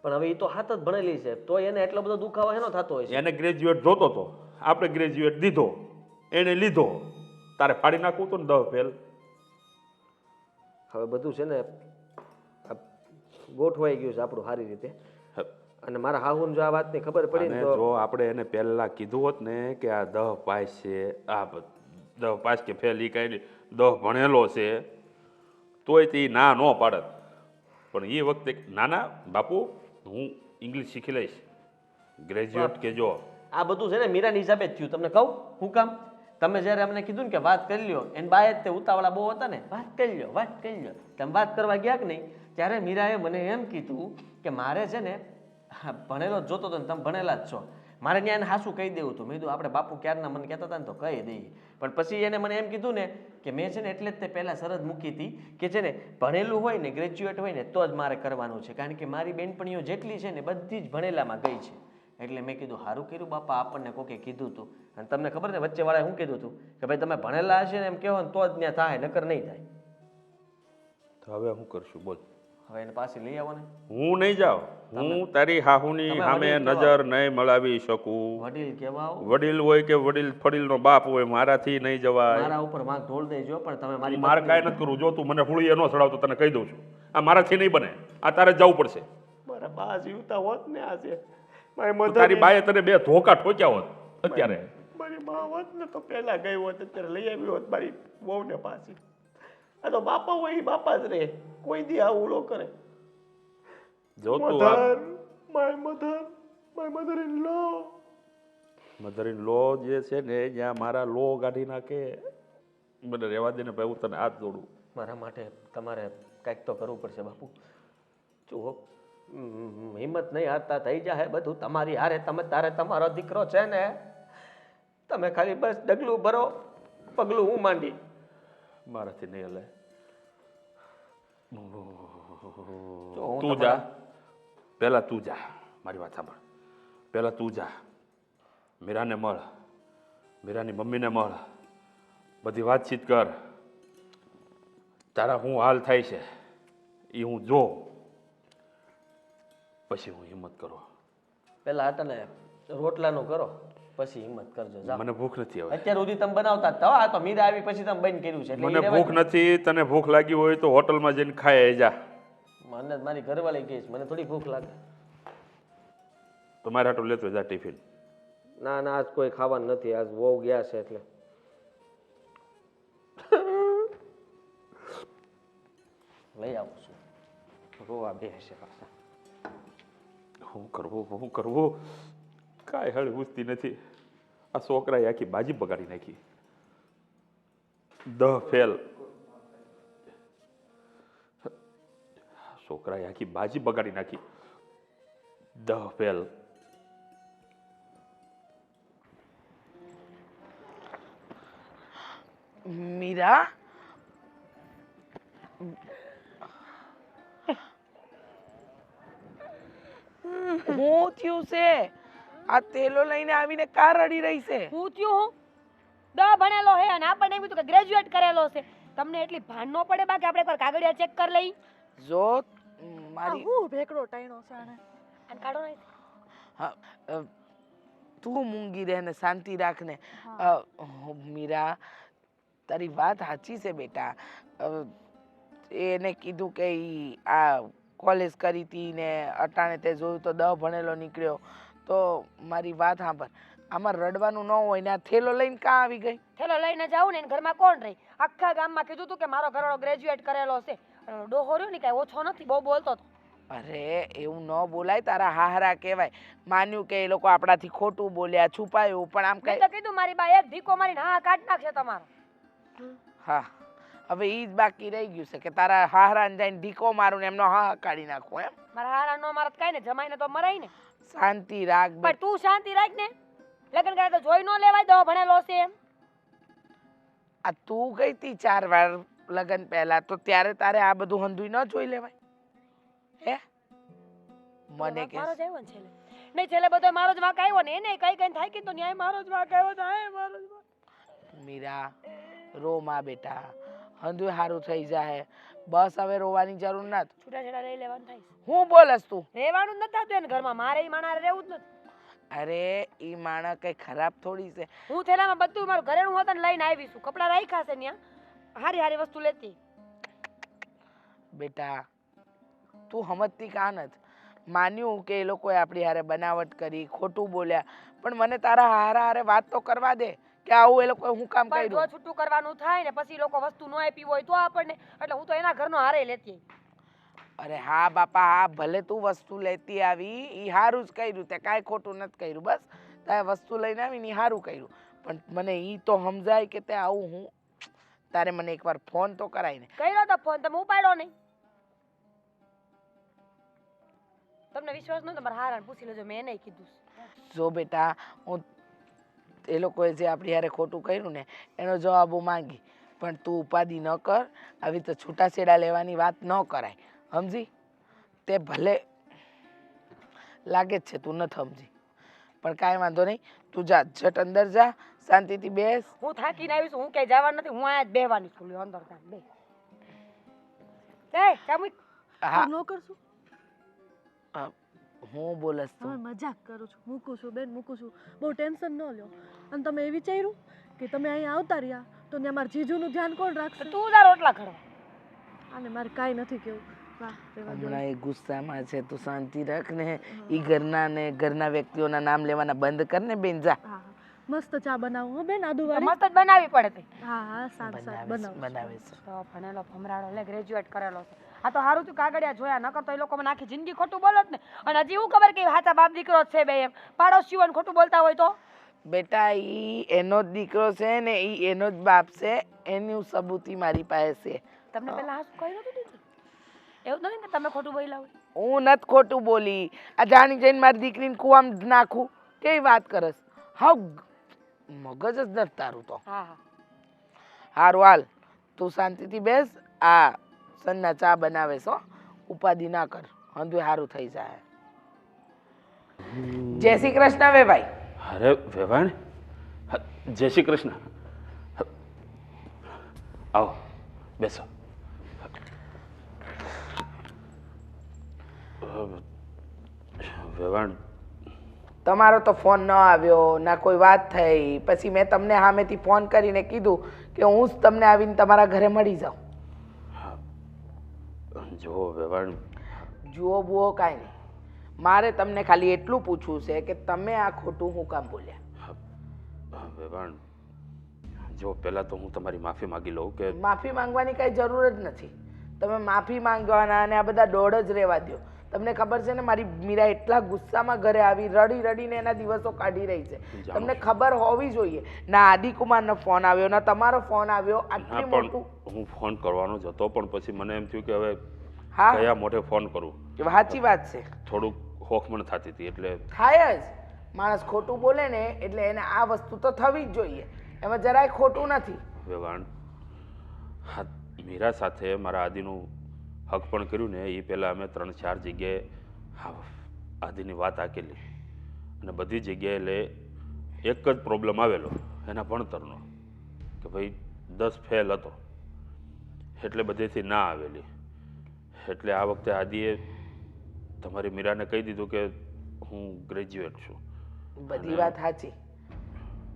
પણ હવે એ તો હાથ જ ભણેલી છે તો એને એટલો બધો દુખાવો એનો થતો હોય છે. એને ગ્રેજ્યુએટ જોતો હતો, આપણે ગ્રેજ્યુએટ દીધો, એને લીધો. તારે ફાડી નાખવું તો ને 10 ફેલ. હવે બધું છે ને આ ગોઠવાઈ ગયું છે આપણું સારી રીતે. અને મારા હાહુને જો આ વાતની ખબર પડી ને અને તો જો આપણે એને પહેલા કીધું હોત ને કે આ 10 પાસ છે, આ 10 પાસ કે ફેલ ઈ કાંઈ 10 ભણેલો છે, તોય તે ના ન પાડત. પણ એ વખતે નાના બાપુ હું ઇંગ્લિશ શીખી લઈશ, ગ્રેજ્યુએટ કહેજો. આ બધું છે ને મીરાની હિસાબે જ થયું. તમને કહું હું કામ? તમે જ્યારે અમને કીધું ને કે વાત કરી લ્યો, એને બાય જ તે ઉતાવળા બહુ હતા ને, વાત કરી લ્યો, વાત કરી લ્યો. તમે વાત કરવા ગયા કે નહીં, ત્યારે મીરાએ મને એમ કીધું કે મારે છે ને ભણેલો જ જોતો હતો ને તમે ભણેલા જ છો, મારે ત્યાં એને હાસું કહી દેવું હતું. મેં કીધું આપણે બાપુ ક્યારના મને કહેતા હતા ને તો કહી દઈએ. પણ પછી એને મને એમ કીધું ને કે મેં છે ને એટલે જ તે પહેલાં શરત મૂકી હતી કે છે ને ભણેલું હોય ને ગ્રેજ્યુએટ હોય ને તો જ મારે કરવાનું છે, કારણ કે મારી બેનપણીઓ જેટલી છે ને બધી જ ભણેલામાં ગઈ છે. એટલે મેં કીધું સારું કર્યું બાપા, આપણને કોકે કીધું હતું. અને તમને ખબર ને વચ્ચેવાળાએ શું કીધું હતું કે ભાઈ તમે ભણેલા હશે ને એમ કહો ને તો જ ત્યાં થાય, નકર નહીં થાય. તો હવે શું કરશું બોલ? હવે એને પાછી લઈ આવો ને. હું નહીં જાઉં, હું તારી હાહુની તમે સામે વડીલ નજર નહીં મળાવી શકું. વડીલ કહેવાઓ, વડીલ હોય કે વડીલ ફડીલનો બાપ હોય, મારાથી નહીં જવાય. મારા ઉપર વાંક ઢોળ દેજો, પણ તમે મારી મારે કાંઈ નથી કરવું. જો તું મને હુળીએ ન ચડાવતો તને કહી દઉં છું, આ મારાથી નહીં બને, આ તારે જવું પડશે. મારા બા જીવતા હોત ને આજે, મારી તો મધર તારી બાએ તને 2 ધોકા ઠોક્યા હોત અત્યારે. મારી મા હોત ને તો પહેલા ગઈ હોત, અત્યારે લઈ આવી હોત મારી વહુને પાછી. આ તો બાપા હોય એ બાપા જ રહે, કોઈ દી આવું ન કરે. જો તું my mother in law, mother in law જે છે ને જ્યાં મારા લો કાઢી નાખે, મને રહેવા દે ને ભાઈ, હું તને હાથ જોડું. મારા માટે તમારે કંઈક તો કરવું પડશે બાપુ. જુઓ, હિંમત નહીં હારતા થઈ જાય બધું તમારી હારે. તમે તારે તમારો દીકરો છે ને, તમે ખાલી બસ ડગલું ભરો, પગલું હું માંડી. મારાથી નહીં હલે. જો હું તું જા, પહેલા તું જા, મારી વાત સાંભળ. પહેલા તું જા, મીરાને મળ, મીરાની મમ્મીને મળ, બધી વાતચીત કર. તારા હું હાલ થાય છે એ હું જો, પછી હું હિંમત કરો. પેલા આટાને રોટલાનું કરો, પછી હિંમત કરજો. જાઓ. મને ભૂખ નથી હવે. અત્યાર સુધી તમે બનાવતા જ હતા. આ તો મીરા આવી પછી તમે બંધ કર્યું છે. એટલે મને ઈ રહેવા ભૂખ નથી. તને ભૂખ લાગી હોય તો હોટલમાં જઈને ખાઈ જા. મને મારી ઘરવાળી કહે છે મને થોડી ભૂખ લાગે. તમારે હાટું લેતો જા ટિફિન. ના ના, આજ કોઈ ખાવાનું નથી, આજ વહુ ગયા છે એટલે. લઈ આવું છું. રોવા બે હશે પાછા. શું કરવું કાંઈ હળ પૂછતી નથી. આ છોકરાએ આખી બાજી બગાડી નાખી. 10 ફેલ. છોકરાએ આખી બાજી બગાડી નાખી. 10 ફેલ. મીરા, હું થયું છે? આ તેલો લઈને આવીને કાર રડી રહી છે? હું થયું હું દવા ભણેલો હે અને આપણને એમ કીધું કે ગ્રેજ્યુએટ કરેલો છે. તમને એટલી ભાન ન પડે બાકી આપણે એકવાર કાગળિયા ચેક કરી લઈ. જો આ મારી હું ભેકડો ટાઈનો છે આને. અને કાઢો નહીં. હા, તું મૂંગી રહે ને શાંતિ રાખ ને. મીરા, તારી વાત સાચી છે બેટા. એને કીધું કે ઈ આ કોલેજ કરી હતી ને અટાણે તે જોયું તો 10 ભણેલો નીકળ્યો. તો મારી વાત સાંભળ, આમાં રડવાનું ન હોય ને આ થેલો લઈને કાં આવી ગઈ? થેલો લઈને જાઉં ને એને ઘરમાં કોણ રહી? આખા ગામમાં કીધું તું કે મારો ઘરવાળો ગ્રેજ્યુએટ કરેલો છે. ડોહો રહ્યો ને કાંઈ ઓછો નથી, બહુ બોલતો હતો. અરે એવું ન બોલાય, તારા હાહરા કહેવાય. માન્યું કે એ લોકો આપણાથી ખોટું બોલ્યા, છુપાયું, પણ આમ મેં કઈ. તો કીધું મારી બા એક ઢીકો મારીને હા કાઢ નાખશે તમારો. હા, હવે ઈ જ બાકી રહી ગયું છે કે તારા હાહરાને જઈને ઢીકો મારું ને એમનો હા કાઢી નાખો એમ. મારા હારા નો મારત કાંઈ ને, જમાઈને તો મરાય ને. શાંતિ રાખ પણ તું શાંતિ રાખ ને. લગ્ન કરે તો જોઈ ન લેવાય દવા ભણેલો છે એમ. આ તું ગઈ તી 4 વાર લગ્ન પહેલા, તો ત્યારે તારે આ બધું હંધુય ન જોઈ લેવાય હે? મને કે મારો જ આવ્યો ને છેલ્લે. નહીં છેલ્લે બધો મારો જ વાંક આવ્યો ને, એને કઈ કઈ થાય કે તો ન્યાય મારો જ વાંક આવ્યો તો હાય મારો જ વાંક. મીરા, રો માં બેટા, હંધુય સારું થઈ જાય. બસ હવે રોવાની જરૂર નથી. છૂટા છેડા લઈ લેવાનું થાય. હું બોલસ તું? રહેવાનું જ નથી થતું એને ઘરમાં. મારે ઈ માણા રહેવું જ નથી. અરે ઈ માણસ કઈ ખરાબ થોડી છે. હું થેલામાં બધું મારું ઘરેણું હોત ને લઈને આવી છું. કપડાં રાખ્યા છે ત્યાં, હારી હારી વસ્તુ લેતી. બેટા તું સમજતી કાં નથી? માન્યું કે એ લોકોએ આપણી હારે બનાવટ કરી, ખોટું બોલ્યા, પણ મને તારા હારા હારે વાત તો કરવા દે કે આવું એ લોકોએ હું કામ પણ જો કર્યું. છૂટું કરવાનું થાય ને પછી લોકો વસ્તુ ન આપી હોય તો આપણને, એટલે હું તો એના ઘરનો હારે લેતી. અરે હા બાપા હા, ભલે તું વસ્તુ લેતી આવી એ સારું જ કર્યું, તે કાંઈ ખોટું નથી કર્યું. બસ તારે વસ્તુ લઈને આવીને એ સારું કર્યું. પણ મને એ તો સમજાય કે તે આવું હું તારે મને એકવાર ફોન તો કરાય ને. કર્યો તો ફોન, તમે ઉપાડ્યો નહીં. તમને વિશ્વાસ નતો મારા હારાને પૂછી લેજો, મેં નહીં કીધું. જો બેટા, હું એ લોકોએ જે આપણી હારે ખોટું કર્યું ને એનો જવાબ હું માંગી, પણ તું ઉપાધિ ન કર. આવી તો છૂટાછેડા લેવાની વાત ન કરાય, સમજી? તે ભલે લાગે જ છે તું નથી સમજી, પણ કાંઈ વાંધો નહીં. તું જા, ઝટ અંદર જા, શાંતિથી બેસ. હું થાકીને આવી છું, હું ક્યાંય જવાનું નથી, હું અહીંયા જ બેહવાની છું. લ્યો અંદર જા, બે. એ ચામુક. હા ન કરશું. હું બોલસ હવે તું? મજાક કરું છું, મૂકું છું બેન, મૂકું છું. બહુ ટેન્શન ન લ્યો. અને તમે એ વિચાર્યું કે તમે અહીંયા આવતા રહ્યા તો ત્યાં મારા જીજુનું ધ્યાન કોણ રાખશે? તું જા રોટલા ખડવા. અને મારે કાંઈ નથી કેવું. વાહ, રેવા દો. હમણાં એ ગુસ્સામાં છે, તું શાંતિ રાખ ને. એ ઘરના વ્યક્તિઓના નામ લેવાના બંધ કર ને બેન. જા. હા હા, મસ્ત ચા બનાવું હો બેન, આદુવાળી. મસ્ત જ બનાવવી પડે તે. હા હા, સારું સારું બનાવું. બનાવે છે. તો ભણેલો ભમરાડો લે, ગ્રેજ્યુએટ કરેલો છે. આ તો સારું તું કાગળિયા જોયા, નકર તો એ લોકો મને આખી જિંદગી ખોટું બોલે જ ને. અને હજી હું ખબર કે સાચા બાપ દીકરો જ છે બે એમ. પાડોશીઓને ખોટું બોલતા હોય તો બેટા ઈ એનો જ દીકરો છે ને ઈ એનો જ બાપ છે, એનું સબૂતી મારી પાસે છે. તમને પેલા આ શું કહી નતું દીધું? એવું નથી ને તમે ખોટું બોલ્યા હોય? હું નથી ખોટું બોલી. આ જાણી જઈને મારી દીકરીને કુવામાં નાખું કેવી વાત કરસ? હા, મગજ જ નથી તારું તો. હા હા, હારું હાલ, તું શાંતિથી બેસ. આ સન્ના ચા બનાવે છો, ઉપાધિ ના કર, હંધુ સારું થઈ જાય. જય શ્રી કૃષ્ણ વે ભાઈ. અરે વેવાણ, જય શ્રી કૃષ્ણ. આવો બેસો. વેવાણ, તમારો તો ફોન ન આવ્યો, ના કોઈ વાત થઈ. પછી મેં તમને સામેથી ફોન કરીને કીધું કે હું જ તમને આવીને તમારા ઘરે મળી જાઉં. જો વેવાણ, જુઓ બુઓ કાંઈ નહીં. મારે તમને ખાલી એટલું પૂછવું છે કે તમે આ ખોટું હું કામ બોલ્યા? વેવાણ, જો પહેલાં તો હું તમારી માફી માગી લઉં કે માફી માંગવાની કાંઈ જરૂર જ નથી. તમે માફી માંગવાના અને આ બધા દોડ જ રહેવા દો. તમને ખબર છે ને, મારી મીરા એટલા ગુસ્સામાં ઘરે આવી રડી રડીને એના દિવસો કાઢી રહી છે. તમને ખબર હોવી જોઈએ. ના આદિકુમારનો ફોન આવ્યો, ના તમારો ફોન આવ્યો. આટલી પણ મોટું. હું ફોન કરવાનો જ હતો, પણ પછી મને એમ થયું કે હવે હા, કયા મોઢે ફોન કરું. સાચી વાત છે. થોડુંક હોખમણ થતી હતી એટલે થાય જ. માણસ ખોટું બોલે ને એટલે એને આ વસ્તુ તો થવી જ જોઈએ. એમાં જરાય ખોટું નથી. વેવાણ, હા, મીરા સાથે મારા આદિનું હક પણ કર્યું ને એ પહેલાં અમે 3-4 જગ્યાએ આદિની વાત હાકેલી, અને બધી જગ્યાએ એક જ પ્રોબ્લેમ આવેલો એના ભણતરનો, કે ભાઈ 10 ફેલ હતો એટલે બધેથી ના આવેલી. એટલે આ વખતે આદિએ તમારી મીરાને કહી દીધું કે હું ગ્રેજ્યુએટ છું. બધી વાત સાચી.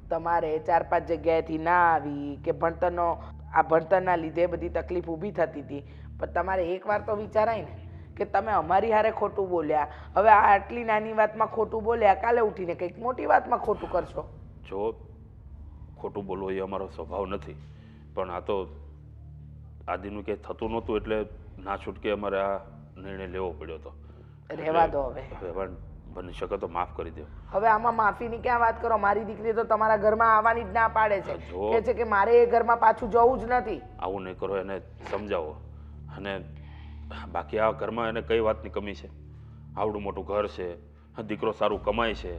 તમારે 4-5 જગ્યાએથી ના આવી કે ભણતરના લીધે બધી તકલીફ ઊભી થતી હતી, પણ તમારે એકવાર તો વિચારાય ને કે તમે અમારી હારે ખોટું બોલ્યા. હવે આ આટલી નાની વાતમાં ખોટું બોલ્યા, કાલે ઉઠીને કંઈક મોટી વાતમાં ખોટું કરશો. જો ખોટું બોલવું એ અમારો સ્વભાવ નથી, પણ આ તો આદિનું કંઈ થતું નહોતું એટલે ના છૂટકે અમારે આ નિર્ણય લેવો પડ્યો હતો. રહેવા દો હવે. વેવાણ, બની શકે તો માફ કરી દો. હવે આમાં માફીની ક્યાં વાત કરો? મારી દીકરી તો તમારા ઘરમાં આવવાની જ ના પાડે છે. જો. કહે છે કે મારે એ ઘરમાં પાછું જવું જ નથી. આવું નહીં કરો, એને સમજાવો. અને બાકી આ ઘરમાં એને કઈ વાતની કમી છે? આવડું મોટું ઘર છે, દીકરો સારું કમાય છે,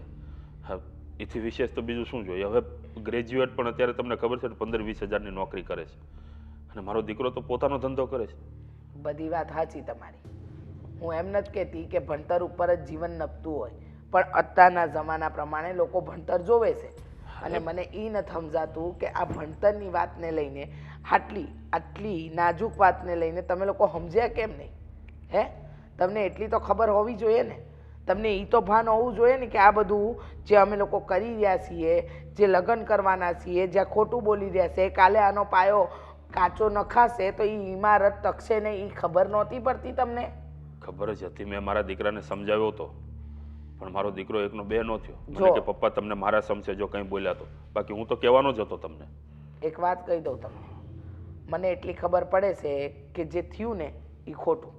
એથી વિશેષ તો બીજું શું જોઈએ? હવે ગ્રેજ્યુએટ પણ અત્યારે તમને ખબર છે 15-20 હજારની નોકરી કરે છે, અને મારો દીકરો તો પોતાનો ધંધો કરે છે. બધી વાત સાચી તમારી. હું એમ નથી કહેતી કે ભણતર ઉપર જ જીવન નપતું હોય, પણ અત્યારના જમાના પ્રમાણે લોકો ભણતર જોવે છે. અને મને એ નથી સમજાતું કે આ ભણતરની વાતને લઈને, આટલી નાજુક વાતને લઈને તમે લોકો સમજ્યા કેમ નહીં? હે, તમને એટલી તો ખબર હોવી જોઈએ ને. તમને એ તો ભાન હોવું જોઈએ ને કે આ બધું જે અમે લોકો કરી રહ્યા છીએ, જે લગ્ન કરવાના છીએ, જ્યાં ખોટું બોલી રહ્યા છે, કાલે આનો પાયો કાચો નખાશે તો એ ઇમારત ટકશે ને, એ ખબર નહોતી પડતી તમને? ખબર જ હતી. મેં મારા દીકરાને સમજાવ્યો હતો, પણ મારો દીકરો એકનો બે નો થયો. મને કે પપ્પા તમને મારા સમસે જો કંઈ બોલ્યા તો. બાકી હું તો કહેવાનો જ હતો તમને. એક વાત કહી દઉં તમને, મને એટલી ખબર પડે છે કે જે થયું ને એ ખોટું.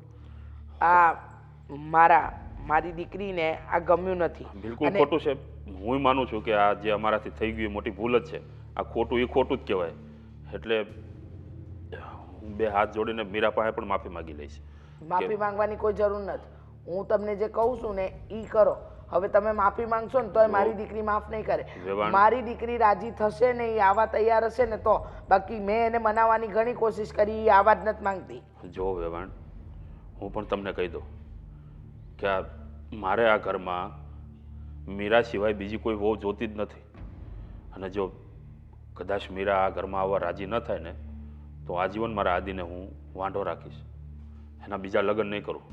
મારી દીકરીને આ ગમ્યું નથી. બિલકુલ અને ખોટું છે. હું માનું છું કે આ જે અમારાથી થઈ ગયું એ મોટી ભૂલ જ છે. આ ખોટું એ ખોટું જ કહેવાય. એટલે હું બે હાથ જોડીને મીરા પાસે પણ માફી માંગી લઈશ. માફી માંગવાની કોઈ જરૂર નથી. હું તમને જે કહું છું ને એ કરો. હવે તમે માફી માંગશો ને તોય મારી દીકરી માફ નહીં કરે. વેવાણ. મારી દીકરી રાજી થશે ને એ આવા તૈયાર હશે ને તો. બાકી મેં એને મનાવવાની ઘણી કોશિશ કરી, એ આવા જ નથી માંગતી. જો વેવાણ, હું પણ તમને કહી દઉં કે આ મારે આ ઘરમાં મીરા સિવાય બીજી કોઈ વહુ જોતી જ નથી. અને જો કદાચ મીરા આ ઘરમાં આવવા રાજી ન થાય ને તો આજીવન મારા આદિને હું વાંઢો રાખીશ. એના બીજા લગ્ન નહીં કરું.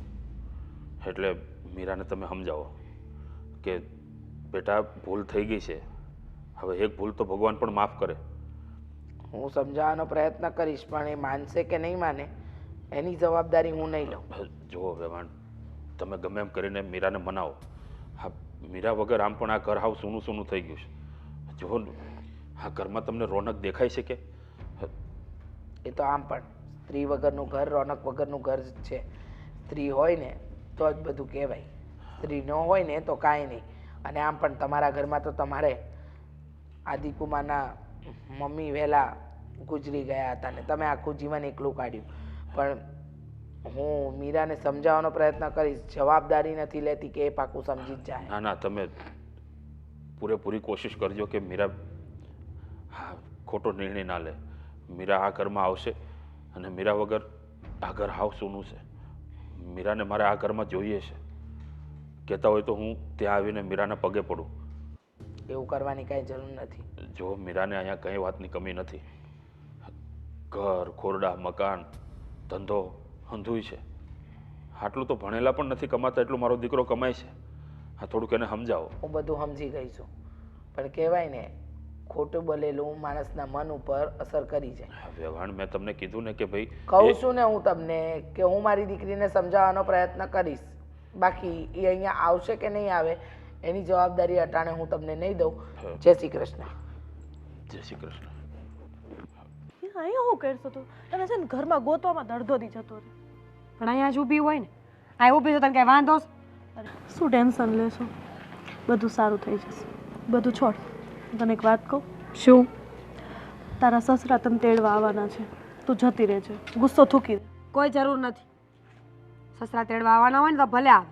એટલે મીરાને તમે સમજાવો કે બેટા ભૂલ થઈ ગઈ છે, હવે એક ભૂલ તો ભગવાન પણ માફ કરે. હું સમજાવવાનો પ્રયત્ન કરીશ પણ એ માનશે કે નહીં માને એની જવાબદારી હું નહીં લઉં. જુઓ વેવાણ, તમે ગમે એમ કરીને મીરાને મનાવો. હા, મીરા વગર આમ પણ આ ઘર હાવ સૂનું સૂનું થઈ ગયું છે. જુઓ આ ઘરમાં તમને રોનક દેખાય છે કે? એ તો આમ પણ સ્ત્રી વગરનું ઘર રોનક વગરનું ઘર જ છે. સ્ત્રી હોય ને તો જ બધું કહેવાય, સ્ત્રી ન હોય ને તો કાંઈ નહીં. અને આમ પણ તમારા ઘરમાં તો તમારે આદિકુમારના મમ્મી વહેલા ગુજરી ગયા હતા ને તમે આખું જીવન એકલું કાઢ્યું. પણ હું મીરાને સમજાવવાનો પ્રયત્ન કરીશ. જવાબદારી નથી લેતી કે એ પાકું સમજી જ જાય. ના ના, તમે પૂરેપૂરી કોશિશ કરજો કે મીરા હા ખોટો નિર્ણય ના લે. મીરા આ ઘરમાં આવશે અને મીરા વગર આ ઘર હાવ સૂનું છે. મીરાને મારે આ ઘરમાં જોઈએ છે. કહેતા હોય તો હું ત્યાં આવીને મીરાના પગે પડું. એવું કરવાની કાંઈ જરૂર નથી. જો મીરાને અહીંયા કંઈ વાતની કમી નથી. ઘર, ખોરડા, મકાન, ધંધો અંધુય છે. આટલું તો ભણેલા પણ નથી કમાતા એટલું મારો દીકરો કમાય છે. હા, થોડુંક એને સમજાવો. હું બધું સમજી ગઈ છું પણ કહેવાય ને ખોટું બોલેલું માણસના મન ઉપર અસર કરી જાય. વ્યવહાર મેં તમને કીધું ને કે ભાઈ કહું છું ને હું તમને કે હું મારી દીકરીને સમજાવવાનો પ્રયત્ન કરીશ. બાકી એ અહીંયા આવશે કે નહીં આવે એની જવાબદારી અટાણે હું તમને નહીં દઉં. જય શ્રી કૃષ્ણ. જય શ્રી કૃષ્ણ. અહીંયા શું કરશો તું? તને છે ને ઘરમાં ગોતવામાં અડધો દી જતો રહે. પણ અહીંયા જ ઊભી હોય ને, આ ઊભી તો તને કાંઈ વાંધો છે? અરે શું ટેન્શન લેશો? બધું સારું થઈ જશે. બધું છોડ. તને એક વાત કહું? શું? તારા સસરા તને તેડવા આવવાના છે. તું જતી રહેજે, ગુસ્સો થૂકી દે. કોઈ જરૂર નથી. સસરા તેડવા આવવાના હોય ને તો ભલે આવે.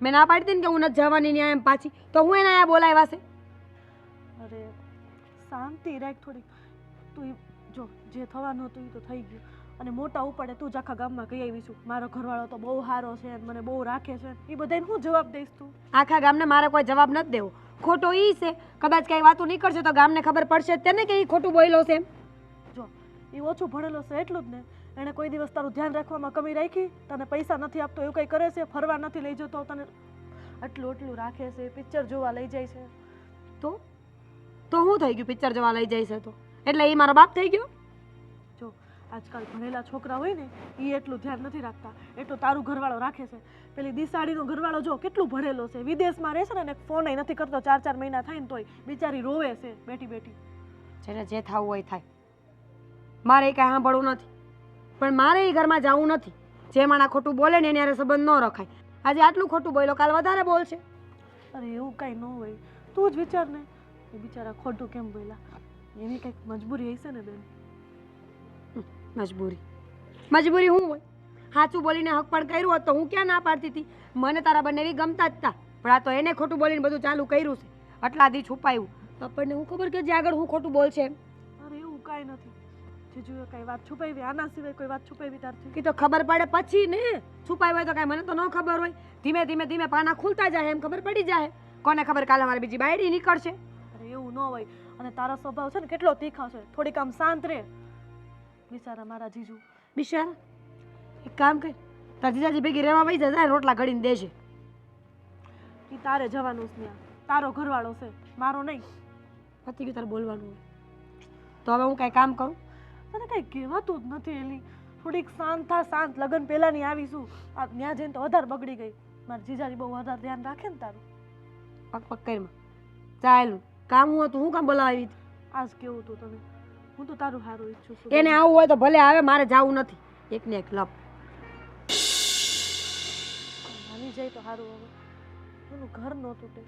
મેં ના પાડી હતી ને કે હું નથી જવાની ન્યા એમ પાછી, તો હું એને અહીંયા બોલાવ્યા છે. અરે શાંતિ રાખ થોડી. તું જો જે થવાનું હતું એ તો થઈ ગયું. અને મોટા ઉપાડે તું જ આખા ગામમાં કહી આવી છું મારો ઘરવાળો તો બહુ સારો છે, મને બહુ રાખે છે. એ બધાને હું જવાબ દઈશ તું? આખા ગામને મારે કોઈ જવાબ નથી દેવો. ખોટો ઈ છે, કદાચ કઈ વાતો નહીં કરશે તો ગામને ખબર પડશે તેને કે ઈ ખોટું બોલ્યો છે એમ. જો એ ઓછું ભણેલો છે એટલું જ ને. એણે કોઈ દિવસ તારું ધ્યાન રાખવામાં કમી રાખી? તને પૈસા નથી આપતો એવું કંઈ કરે છે? ફરવા નથી લઈ જતો? તને આટલું આટલું રાખે છે, પિક્ચર જોવા લઈ જાય છે. તો હું થઈ ગયું પિક્ચર જોવા લઈ જાય છે તો? એટલે એ મારો બાપ થઈ ગયો? જો આજકાલ ભણેલા છોકરા હોય ને એ એટલું ધ્યાન નથી રાખતા એટલું તારું ઘરવાળો રાખે છે. પેલી દિસાડીનો ઘરવાળો જો કેટલું ભણેલો છે, વિદેશમાં રહે છે ને, ફોન નથી કરતો 4-4 મહિના થાય ને તોય બિચારી રોવે છે બેઠી બેઠી. જેને જે થવું હોય થાય, મારે એ કાંઈ સાંભળવું નથી. પણ મારે એ ઘરમાં જવું નથી. જે માણા ખોટું બોલે ને એની હારે સંબંધ ન રખાય. આજે આટલું ખોટું બોલ્યો, કાલ વધારે બોલશે. અરે એવું કાંઈ ન હોય, તું જ વિચાર ને. એ બિચારા ખોટું કેમ બોલ્યા? એની કંઈક મજબૂરી હશે ને બેન. મજબૂરી શું હોય? સાચું બોલીને હક પણ કર્યું હોત તો હું ક્યાં ના પાડતી હતી? મને તારા બંને એવી ગમતા જ હતા, પણ આ તો એને ખોટું બોલીને બધું ચાલુ કર્યું છે. આટલા દી છુપાયું તો આપણને હું ખબર કે જે આગળ હું ખોટું બોલશે એમ. અરે એવું કાંઈ નથી. જીજુએ કાંઈ વાત છુપાવી? આના સિવાય કોઈ વાત છુપાવી તારથી? એ તો ખબર પડે પછી ને. છુપાયું હોય તો કાંઈ મને તો ન ખબર હોય. ધીમે ધીમે ધીમે પાના ખુલતા જાય એમ ખબર પડી જાય. કોને ખબર કાલે મારી બીજી બાયડી નીકળશે. અરે એવું ન હોય. અને તારો સ્વભાવ છે ને કેટલો તીખો છે. થોડીક આમ શાંત રહે. બિચારા મારા જીજુ. બિચારા એક કામ કર, તાર જીજાજી ભેગી રહેવા વઈ જાય, રોટલા ઘડીને દેશે. એ તારે જવાનું છે ત્યાં. તારો ઘરવાળો છે, મારો નહીં. પતી ગયું તારે બોલવાનું હોય તો હવે હું કાંઈ કામ કરું? તને કાંઈ કહેવાતું જ નથી એલી. થોડીક શાંત થા, શાંત. લગ્ન પહેલાંની આવીશું. આ ત્યાં જઈને તો વધારે બગડી ગઈ. મારા જીજાજી બહુ વધારે ધ્યાન રાખે ને તારું. પગ પગ કરીમાં ચાલ્યું કામ હું હતું, હું કામ બોલાવી હતી? આજ કેવું તું તને? હું તો તારું સારું ઈચ્છું છું. એને આવું હોય તો ભલે આવે, મારે જવું નથી. એકને એક લપ. બની જાય તો સારું. હવે એનું ઘર ન તૂટે.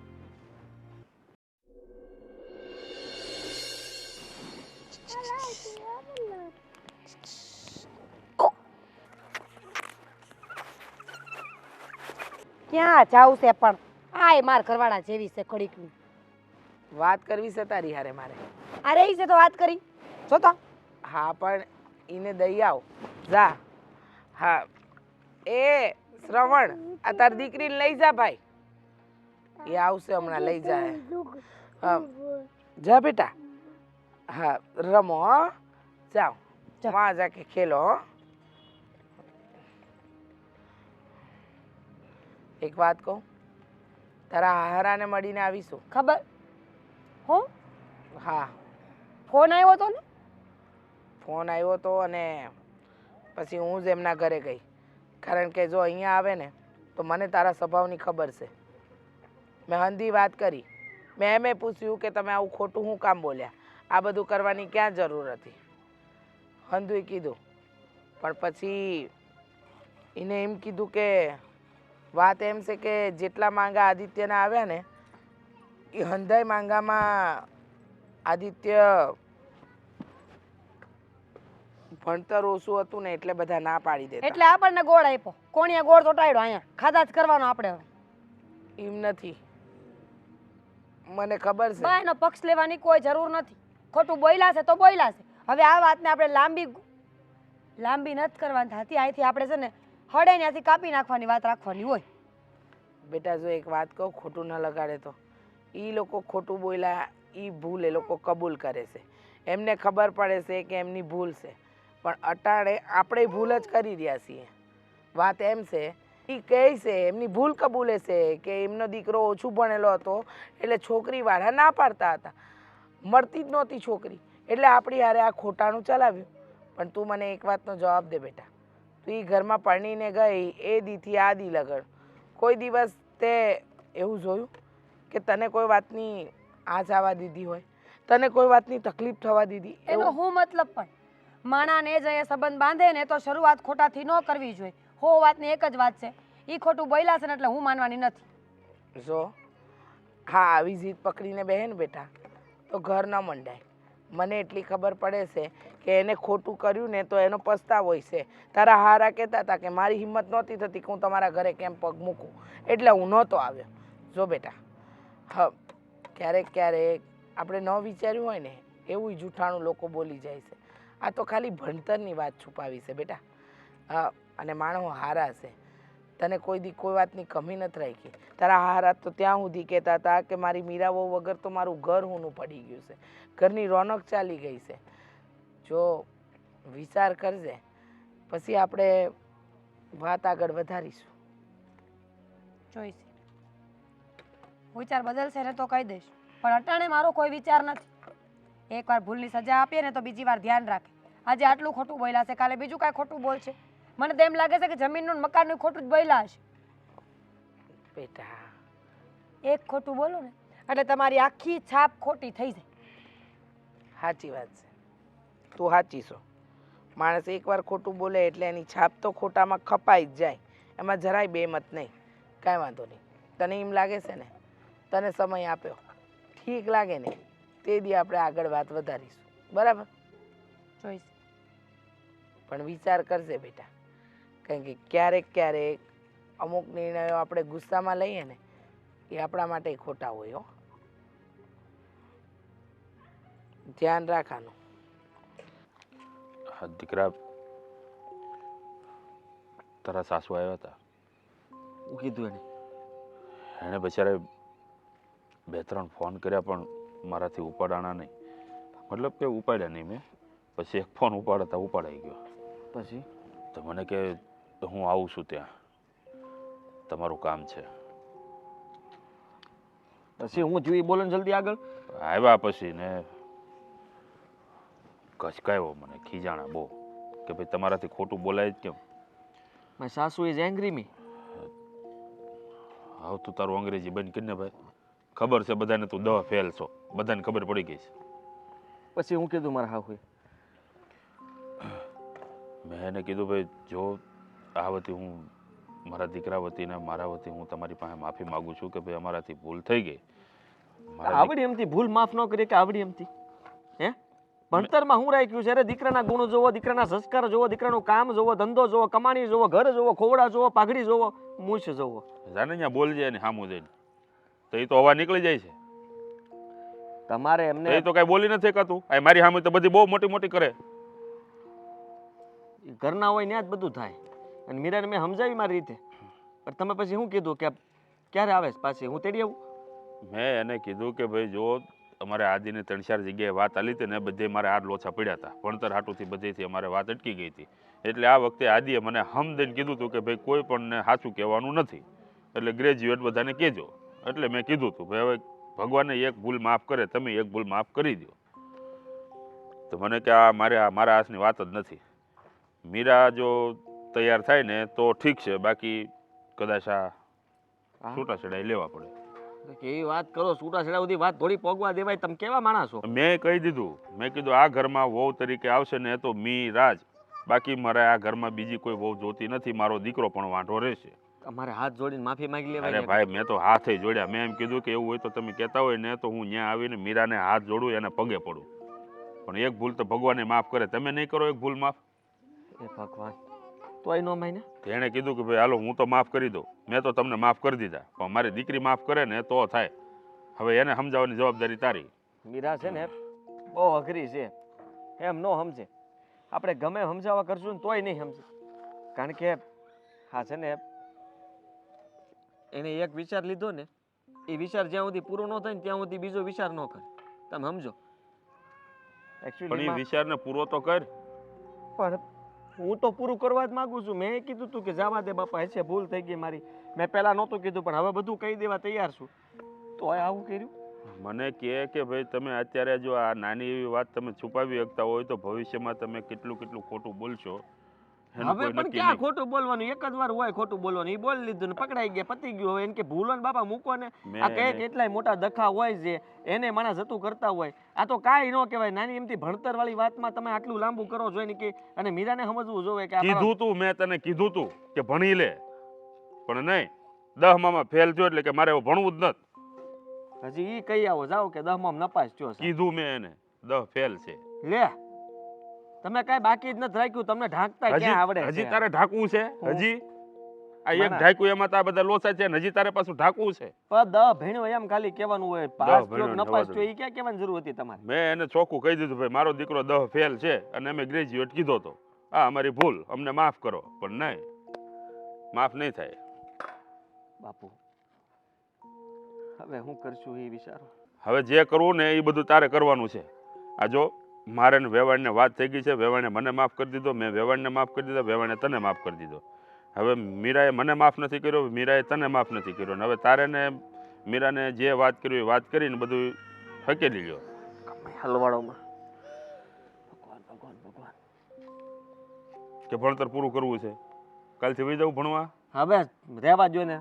ક્યાં જાવું છે પણ આય માર ઘરવાળા જેવી છે ઘડીકની. વાત કરવી છે તારી હારે મારે. અરે ઈ છે તો વાત કરી જો તો. હા પણ એને દઈ આવ જા. હા એ શ્રવણ આ તારી દીકરીને લઈ જા ભાઈ. એ આવશે હમણાં લઈ જાય. હા જા બેટા. હા રમો હો. જાઓ વहाँ जाके खेलो हो. એક વાત કહું, તારા હારાને મળીને આવીશું. ખબર હું હા ફોન આવ્યો તો ને ફોન આવ્યો તો અને પછી હું જ એમના ઘરે ગઈ. કારણ કે જો અહીંયા આવે ને તો મને તારા સ્વભાવની ખબર છે. મેં હંધી વાત કરી. મેં એમે પૂછ્યું કે તમે આવું ખોટું શું કામ બોલ્યા, આ બધું કરવાની ક્યાં જરૂર હતી. હંધુએ કીધું પણ પછી એને એમ કીધું કે વાત એમ છે કે જેટલા માંગા આદિત્યના આવ્યા ને એ હંધાઈ માંગામાં આદિત્ય ભણતર ઓછું હતું ને એટલે બધા ના પાડી દેતા. એટલે આપણને ગોળ આપ્યો. કોણીએ ગોળ ચોટાડ્યો અહીંયા ખાધા જ કરવાનો આપણે. હવે એમ નથી, મને ખબર છે. બા એનો પક્ષ લેવાની કોઈ જરૂર નથી. ખોટું બોલ્યા છે તો બોલ્યા છે. હવે આ વાતને આપણે લાંબી નથી કરવાની થતી. અહીંથી આપણે છે ને હળે ત્યાંથી કાપી નાખવાની વાત રાખવાની હોય. બેટા જો એક વાત કહું, ખોટું ન લગાડે તો એ લોકો ખોટું બોલ્યા એ ભૂલ એ લોકો કબૂલ કરે છે. એમને ખબર પડે છે કે એમની ભૂલ છે પણ અટાણે આપણે ભૂલ જ કરી રહ્યા છીએ. વાત એમ છે એ કહે છે એમની ભૂલ કબૂલે છે કે એમનો દીકરો ઓછું ભણેલો હતો એટલે છોકરીવાળા ના પાડતા હતા, મળતી જ નહોતી છોકરી એટલે આપણી હારે આ ખોટાનું ચલાવ્યું. પણ તું મને એક વાતનો જવાબ દે બેટા, તું એ ઘરમાં પરણીને ગઈ એ દીથી આ દી લગડ કોઈ દિવસ તે એવું જોયું કે તને કોઈ વાતની આંચ આવવા દીધી હોય, તને કોઈ વાતની તકલીફ થવા દીધી? એનો હું મતલબ પણ માણાને જ એ સંબંધ બાંધે ને તો શરૂઆત ખોટાથી ન કરવી જોઈએ. હો વાતની એક જ વાત છે, એ ખોટું બોલ્યા છે ને એટલે હું માનવાની નથી. જો હા આવી જીત પકડીને બેહે ને બેટા તો ઘર ન મંડાય. મને એટલી ખબર પડે છે કે એને ખોટું કર્યું ને તો એનો પસ્તાવો હોય છે. તારા હારા કહેતા હતા કે મારી હિંમત નહોતી થતી કે હું તમારા ઘરે કેમ પગ મૂકું એટલે હું નહોતો આવ્યો. જો બેટા હા ક્યારેક ક્યારેક આપણે ન વિચાર્યું હોય ને એવું જૂઠાણું લોકો બોલી જાય છે. આ તો ખાલી ભણતરની વાત છુપાવી છે બેટા. હા અને માણસો હારા છે, તને કોઈ દી કોઈ વાતની કમી નથી રાખી. તારા હારા તો ત્યાં સુધી કહેતા હતા કે મારી મીરાઓ વગર તો મારું ઘર ઊનું પડી ગયું છે, ઘરની રોનક ચાલી ગઈ છે. જો વિચાર કરજે પછી આપણે વાત આગળ વધારીશું. જોઈશે વિચાર બદલશે ને તો કહી દઈશ પણ અટાણે મારો કોઈ વિચાર નથી. એકવાર ભૂલની સજા આપીએ ને તો બીજી વાર ધ્યાન રાખે. આજે આટલું ખોટું બોલ્યા છે, કાલે બીજું કાંઈ ખોટું બોલશે. મને તો એમ લાગે છે કે જમીનનું મકાનનું ખોટું જ બોલ્યા હશે. બેટા એક ખોટું બોલો ને એટલે તમારી આખી છાપ ખોટી થઈ જાય. સાચી વાત છે, તું સાચી છો. માણસ એકવાર ખોટું બોલે એટલે એની છાપ તો ખોટામાં ખપાઈ જ જાય, એમાં જરાય બેમત નહીં. કાંઈ વાંધો નહીં, તને એમ લાગે છે ને તને સમય આપ્યો ઠીક લાગે ને તે દી આપણે આગળ વાત વધારીશું, બરાબર? જોઈશ પણ વિચાર કરજે બેટા, કારણ કે ક્યારેક ક્યારેક અમુક નિર્ણયો આપણે ગુસ્સામાં લઈએ ને એ આપણા માટે ખોટા હોય. હો ધ્યાન રાખવાનું. હા દીકરા, તારા સાસુ આવ્યા હતા. હું કીધું એણે બિચારે 2-3 ફોન કર્યા પણ મારાથી ઉપાડાણા નહીં. મતલબ કે ઉપાડ્યા નહીં મેં. પછી એક ફોન ઉપાડતા ઉપાડાઈ ગયો. પછી તો મને કે હું આવું છું ત્યાં, તમારું કામ છે. પછી હું જોઈ બોલો ને જલ્દી આગળ. આવ્યા પછી ને કચકાયો મને, ખીજાણા બહુ કે ભાઈ તમારાથી ખોટું બોલાય જ કેમ. મારી સાસુ ઇઝ એંગ્રી મી. હવે તું તારું અંગ્રેજી બંધ કરીને ભાઈ, ખબર છે બધાને તું દવા ફેલ છો, બધાને ખબર પડી ગઈ છે. પછી હું કીધું મારા હાહુએ? મેં એને કીધું ભાઈ જો આ વખતે હું મારા દીકરા વતીને મારા વતી હું તમારી પાસે માફી માગું છું કે ભાઈ અમારાથી ભૂલ થઈ ગઈ. આવડી એમથી ભૂલ માફ ન કરી કે આવડી એમથી હે ભણતરમાં હું રાખ્યું છે? અરે દીકરાના ગુણ જોવો, દીકરાના સંસ્કાર જોવો, દીકરાનું કામ જોવો, ધંધો જોવો, કમાણી જોવો, ઘર જોવો, ખોવડા જોવો, પાઘડી જોવો, મૂછ જોવો. જાને અહીંયા બોલજે અને સામું જઈને તો એ તો હવા નીકળી જાય છે. તમારે તો એમને એ તો કઈ બોલી નથી શકાતું. આ મારી સામે તો બધી બહુ મોટી મોટી કરે. ઘરના હોય ત્યાં જ બધું થાય. અને મીરાને મેં સમજાવી મારી રીતે, પણ તમે પછી શું કીધું કે ક્યારે આવે છે પાછી? હું તેડી આવું? મેં એને કીધું કે ભાઈ જો અમારે આદિને 3-4 જગ્યાએ વાત આલી હતી ને બધે મારે હાથ લોચા પડ્યા હતા. ભણતર હાટુથી બધેથી અમારે વાત અટકી ગઈ હતી. એટલે આ વખતે આદિએ મને હમ દઈને કીધું હતું કે ભાઈ કોઈ પણને સાચું કહેવાનું નથી, એટલે ગ્રેજ્યુએટ બધાને કહેજો. એટલે મેં કીધું હતું ભાઈ હવે ભગવાનને એક ભૂલ માફ કરે, તમે એક ભૂલ માફ કરી દો. તો મને કે આ મારા હાથની વાત જ નથી. મીરા જો તૈયાર થાય ને તો ઠીક છે, બાકી કદાચ આ છૂટાછેડા લેવા પડે. કેવી વાત કરો? છૂટાછેડા સુધી વાત થોડી પોગવા દેવાય? તમે કેવા માણસ છો? મેં કહી દીધું, મેં કીધું આ ઘરમાં વહુ તરીકે આવશે ને તો મીરાજ, બાકી મારે આ ઘરમાં બીજી કોઈ વહુ જોતી નથી. મારો દીકરો પણ વાંઢો રહેશે. અમારે હાથ જોડીને માફી માંગી લેવાય અરે ને. ભાઈ મેં તો હાથે જોડ્યા. મેં એમ કીધું કે એવું હોય તો તમે કહેતા હોય ને તો હું ત્યાં આવીને મીરાને હાથ જોડું, એને પગે પડું. પણ એક ભૂલ તો ભગવાને માફ કરે, તમે નહીં કરો એક ભૂલ માફ? એ ભગવાન, તોય નો માને. એણે કીધું કે ભાઈ હાલો હું તો માફ કરી દઉં. મેં તો તમને માફ કરી દીધા, પણ મારી દીકરી માફ કરે ને તો થાય. હવે એને સમજાવવાની જવાબદારી તારી. મીરા છે ને બહુ અઘરી છે, એમ નો સમજે. આપણે ગમે સમજાવવા કરશું ને તોય નહીં સમજે. કારણ કે હા છે ને એને એક વિચાર લીધો ને, એ વિચાર જ્યાં સુધી પૂરો ન થાય ને ત્યાં સુધી બીજો વિચાર ન કરે. તમે સમજો? પણ એકચ્યુઅલી એ વિચારને પૂરો તો કર. પણ હું તો પૂરું કરવા જ માંગુ છું. મેં કીધું તું કે જવા દે બાપા, હશે ભૂલ થઈ ગઈ મારી. મેં પહેલા નહોતું કીધું, પણ હવે બધું કહી દેવા તૈયાર છું. તો આવું કર્યું? મને કહે કે ભાઈ તમે અત્યારે જો આ નાની એવી વાત તમે છુપાવી શકતા હોય તો ભવિષ્યમાં તમે કેટલું કેટલું ખોટું બોલશો એનું હવે કોઈ પણ નક્કી ક્યાં નહીં. ખોટું બોલવાનું? એક જ વાર હોય ખોટું બોલવાનું. એ બોલી લીધું ને પકડાઈ ગયા, પતી ગયું. હવે એને કે ભૂલો ને બાપા મૂકો ને. આ કઈ કેટલાય મોટા દખા હોય છે, એને માણસ જતું કરતા હોય. આ તો કાંઈ ન કહેવાય. નાની એમથી ભણતર વાળી વાતમાં તમે આટલું લાંબુ કરો છો કે. અને મીરાને સમજવું જોઈએ કે આ મારો- કીધું તું, મેં તને કીધું તું કે ભણી લે, પણ નહીં. 10માં ફેલ થયો એટલે કે મારે હવે ભણવું જ નથી. હજી ઈ કહી આવો જાઓ કે 10માં નપાસ થયો છે. કીધું મેં એને 10 ફેલ છે. લે તમે કાંઈ બાકી જ નથી રાખ્યું. તમને ઢાંકતા ક્યાં આવડે છે? હજી તારે ઢાંકવું છે? હજી આ એક ના. ઢાંકું એમાં તો આ બધા લોચા છે ને હજી તારે પાછું ઢાંકવું છે. પણ 10 ભણ્યો એમ ખાલી કહેવાનું હોય. પાસ થયો ભણ્યો નપાસ જવા થયો દો. ઈ ક્યાં કહેવાની જરૂર હતી તમારે? મેં એને ચોખ્ખું કહી દીધું ભાઈ મારો દીકરો 10 ફેલ છે અને અમે ગ્રેજ્યુએટ કીધો તો આ અમારી ભૂલ, અમને માફ કરો. પણ નહીં, માફ નહીં થાય. બાપુ હવે હું કરશું એ વિચારો. હવે જે કરવું ને એ બધું તારે કરવાનું છે. આ જો મારે ને વેવાણને વાત થઈ ગઈ છે. વેવાણે મને માફ કરી દીધો, મેં વેવાણને માફ કરી દીધો, વેવાણે તને માફ કરી દીધો. હવે મીરાએ મને માફ નથી કર્યો, મીરાએ તને માફ નથી કર્યો. ને હવે તારે ને મીરાને જે વાત કર્યું એ વાત કરીને બધું હકેલી લ્યો. હલવાડોમાં ભગવાન ભગવાન ભગવાન. કે ભણતર પૂરું કરવું છે, કાલથી વહી જવું ભણવા. હવે રહેવા દો ને.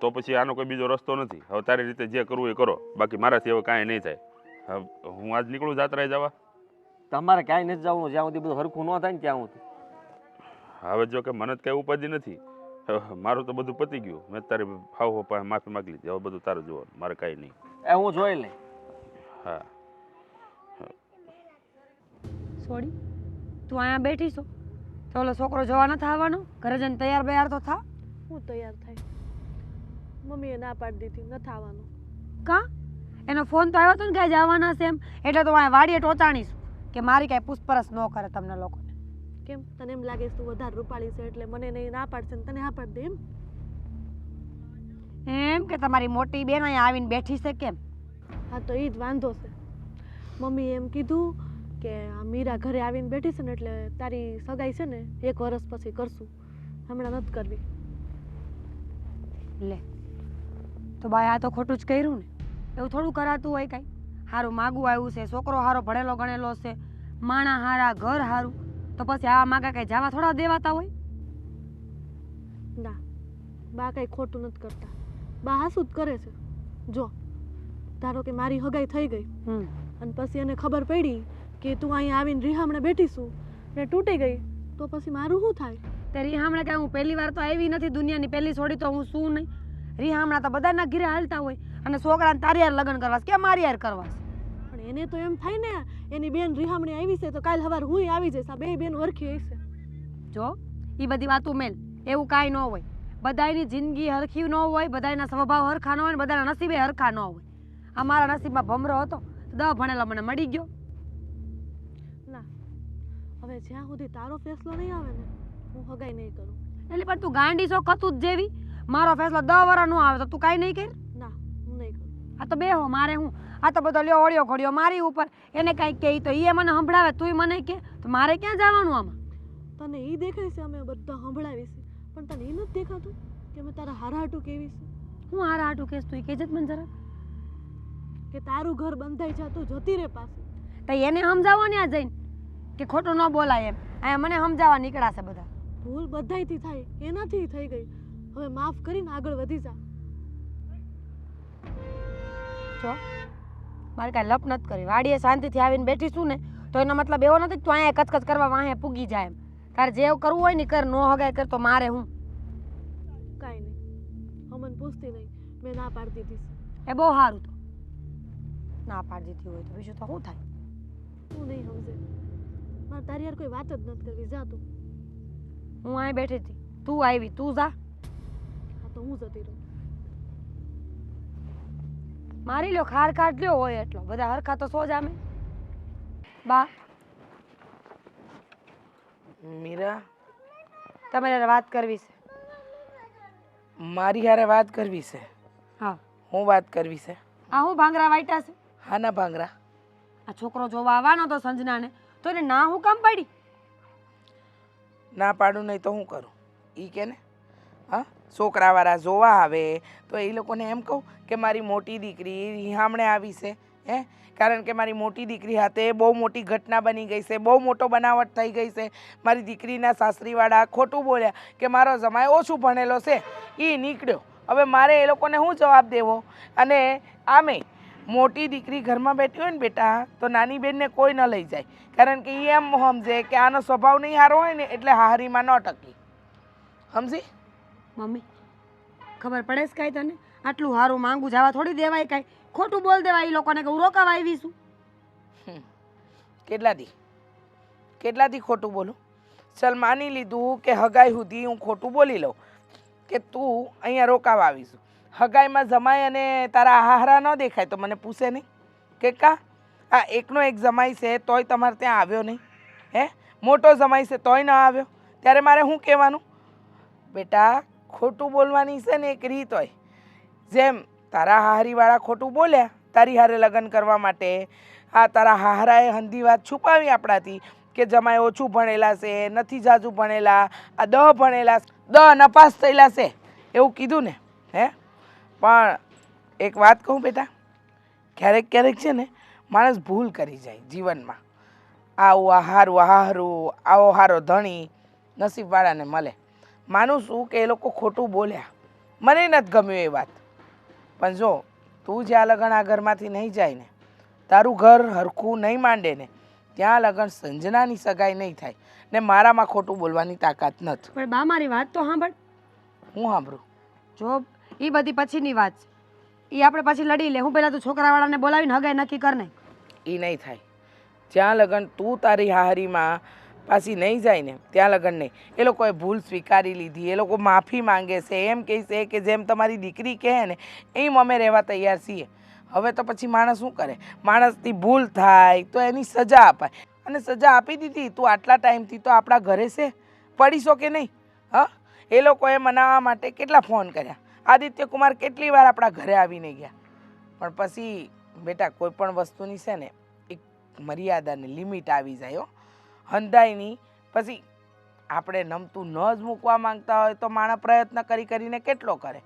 તો પછી આનો કોઈ બીજો રસ્તો નથી. હવે તારી રીતે જે કરવું એ કરો, બાકી મારાથી હવે કાંઈ નહીં થાય. હવે હું આજ નીકળું જાત્રાએ જવા. તમારે ક્યાંય નથી જવાનું જ્યાં સુધી બધું હરખું ન થાય ને ત્યાં સુધી. હવે જો કે મને જ કાંઈ ઉપાધિ નથી. હવે મારું તો બધું પતી ગયું. મેં તારી હાવ પાસે માફી માગી લીધી. હવે બધું તારું જોવાનું, મારે કાંઈ નહીં. એ હું જોઈ લઈ. હા સોડી તું અહીંયા બેઠી છો તો ઓલો છોકરો જોવા નથી આવવાનો? ઘરે જઈને તૈયાર બૈયાર તો થા. હું તૈયાર થાય? મમ્મીએ ના પાડી દીધી, નથી આવવાનું. કા એનો ફોન તો આવ્યો હતો ને કે જવાના છે એમ, એટલે તો અહીંયા વાડીએ ટોચાણીશું કે મારી કાંઈ પૂછપરછ ન કરે તમને લોકોને. કેમ તને એમ લાગે છે તું વધારે રૂપાળી છે એટલે મને નહીં ના પાડશે ને તને હા પાડી દે એમ? એમ કે તમારી મોટી બેન અહીંયા આવીને બેઠી છે કેમ? હા તો એ જ વાંધો છે. મમ્મીએ એમ કીધું કે આ મીરા ઘરે આવીને બેઠી છે ને એટલે તારી સગાઈ છે ને 1 વર્ષ પછી કરશું, હમણાં નથી કરવી. લે તો બાય આ તો ખોટું જ કર્યું ને. એવું થોડું કરાતું હોય કાંઈ? હારું માગું આવ્યું છે, છોકરો હારો ભણેલો ગણેલો છે, માણા હારા, ઘર હારું, તો પછી આવા માગા કાંઈ જવા થોડા દેવાતા હોય? ના બા કાંઈ ખોટું નથી કરતા, બા હાસું જ કરે છે. જો ધારો કે મારી હગાઈ થઈ ગઈ અને પછી એને ખબર પડી કે તું અહીંયા આવીને રીહામણે બેઠીશું ને તૂટી ગઈ, તો પછી મારું શું થાય? તે રીહામણે કાંઈ હું પહેલી વાર તો આવી નથી દુનિયાની પહેલી છોડી તો હું શું નહીં. રીહામણા તો બધાના ઘરે હાલતા હોય અને છોકરાને તારી યાર લગ્ન કરવા છે કે મારી યાર કરવા છે? પણ એને તો એમ થાય ને એની બેન રિહામણી આવી છે તો કાલ સવાર હું આવી જઈશ. આ બે બેન હરખી હશે. જો એ બધી વાતો મેલ, એવું કાંઈ ન હોય. બધાયની જિંદગી હરખી ન હોય, બધાયના સ્વભાવ હરખા ન હોય, બધાના નસીબે હરખા ન હોય. આ મારા નસીબમાં ભમરો હતો, 10 ભણેલો મને મળી ગયો. ના, હવે જ્યાં સુધી તારો ફેસલો નહીં આવે ને હું હગાઈ નહીં કરું. એટલે પણ તું ગાંડી છો ખતું જ જેવી. મારો ફેસલો 10 વર્ષ નો આવે તો તું કાંઈ નહીં કર. ના, હું નહીં કરું. આ તો બેહો મારે હું. આ તો બધો લ્યો ઓળ્યો ઘોડ્યો મારી ઉપર. એને કાંઈક કહે તો એ મને સંભળાવે, તુંય મને કે, તો મારે ક્યાં જવાનું આમાં? તને એ દેખાય છે અમે બધા સંભળાવી છે, પણ તને એ નથી દેખાતું કે અમે તારા હારાહાટું કેવી છે? હું હારા હાટું કેસ તું કહેજે જ મને જરા. કે તારું ઘર બંધાઈ જા, તું જતી રે પાસે. તો એને સમજાવો ને આ જઈને કે ખોટું ન બોલાય એમ. અહીંયા મને સમજાવવા નીકળાશે બધા. ભૂલ બધાયથી થાય, એનાથી થઈ ગઈ. હવે માફ કરીને આગળ વધી જા. જો મારે કાંઈ લપ નથી કરી. વાડીએ શાંતિથી આવીને બેઠી છું ને તો એનો મતલબ એવો નથી કે તું અહીંયા કચકચ કરવા વાહે પૂગી જાય એમ. તારે જે કરવું હોય ને કર, નો હગાય કર તો મારે હું. કાંઈ નહીં, અમન પૂછતી નહીં, મેં ના પાડી દીધી છે. એ બહુ સારું. તો ના પાડી દીધી હોય તો બીજું તો શું થાય? તું નહીં સમજે. મારે તારી યાર કોઈ વાત જ નથી કરવી. જા તું. હું અહીં બેઠી હતી, તું આવી, તું જા. હા તો હું જતી રહું. મારી લ્યો ખાર કાઢ લ્યો હોય એટલો. બધા હરખા તો સો જામે. બા મીરા, તમારે હારે વાત કરવી છે. મારી હારે વાત કરવી છે? હા. હું વાત કરવી છે? આ હું ભાંગરા વાઈટા છે? હા ના ભાંગરા. આ છોકરો જોવા આવવાનો તો સંજનાને, તો એને ના હું કામ પડી? ના પાડું નહીં તો હું કરું? ઈ કે ને, હા, છોકરાવાળા જોવા આવે તો એ લોકોને એમ કહું કે મારી મોટી દીકરી રિહામણે આવી છે. હે, કારણ કે મારી મોટી દીકરી હાથે બહુ મોટી ઘટના બની ગઈ છે, બહુ મોટો બનાવટ થઈ ગઈ છે. મારી દીકરીના સાસરીવાળા ખોટું બોલ્યા કે મારો જમાઈ ઓછું ભણેલો છે, એ નીકળ્યો. હવે મારે એ લોકોને શું જવાબ દેવો? અને આમે મોટી દીકરી ઘરમાં બેઠી હોય ને બેટા, તો નાની બેનને કોઈ ન લઈ જાય, કારણ કે એ એમ સમજે કે આનો સ્વભાવ નહીં સારો હોય ને એટલે હારીમાં ન ટકી. સમજી? મમ્મી ખબર પડે છે કાંઈ તને? આટલું સારું માંગુ જવા થોડી દેવાય કાંઈ? ખોટું બોલ દેવાય એ લોકોને કે હું રોકાવા આવી છું. કેટલા દી ખોટું બોલું? ચલ માની લીધું કે હગાઈ સુધી હું ખોટું બોલી લઉં કે તું અહીંયા રોકાવા આવીશું. હગાઈમાં જમાઈ અને તારા હારા ન દેખાય તો મને પૂછે નહીં કે કા આ એકનો એક જમાઈ છે તોય તમારે ત્યાં આવ્યો નહીં? હે, મોટો જમાઈ છે તોય ન આવ્યો? ત્યારે મારે શું કહેવાનું? બેટા, ખોટું બોલવાની છે ને એક રીત હોય. જેમ તારા હારીવાળા ખોટું બોલ્યા તારી હારે લગ્ન કરવા માટે, હા, તારા હારાએ હંધી વાત છુપાવી આપણાથી કે જમાઈ ઓછું ભણેલા છે, નથી જાજુ ભણેલા, આ 10 ભણેલા, 10 નપાસ થયેલા છે, એવું કીધું ને? હે, પણ એક વાત કહું બેટા, ક્યારેક ક્યારેક છે ને માણસ ભૂલ કરી જાય જીવનમાં. આવું હારું આવો હારો ધણી નસીબવાળાને મળે. માનું છું કે એ લોકો ખોટું બોલ્યા, મને નથી ગમ્યું એ વાત. પણ જો તું જ્યાં લગન આ ઘરમાંથી નહીં જાય ને, તારું ઘર હરખું નહીં માંડે ને, ત્યાં લગન સંજનાની સગાઈ નહીં થાય ને મારામાં ખોટું બોલવાની તાકાત નથી. પણ બા મારી વાત તો સાંભળ. હું સાંભળું? જો એ બધી પછીની વાત છે, એ આપણે પછી લડી લે. હું પહેલાં તું છોકરાવાળાને બોલાવીને હગાઈ નક્કી કર નહીં. એ નહીં થાય. જ્યાં લગન તું તારી હારીમાં પાછી નહીં જાય ને ત્યાં લગન નહીં. એ લોકોએ ભૂલ સ્વીકારી લીધી, એ લોકો માફી માંગે છે, એમ કહે છે કે જેમ તમારી દીકરી કહે ને એમ અમે રહેવા તૈયાર છીએ. હવે તો પછી માણસ શું કરે? માણસથી ભૂલ થાય તો એની સજા અપાય, અને સજા આપી દીધી. તું આટલા ટાઈમથી તો આપણા ઘરે છે, પડીશો કે નહીં? હા, એ લોકોએ મનાવવા માટે કેટલા ફોન કર્યા, આદિત્ય કુમાર કેટલી વાર આપણા ઘરે આવીને ગયા. પણ પછી બેટા કોઈ પણ વસ્તુની છે ને એક મર્યાદાને લિમિટ આવી જાય. હો, હંધાઈની પછી આપણે નમતું ન જ મૂકવા માંગતા હોય તો માણસ પ્રયત્ન કરીને કેટલો કરે,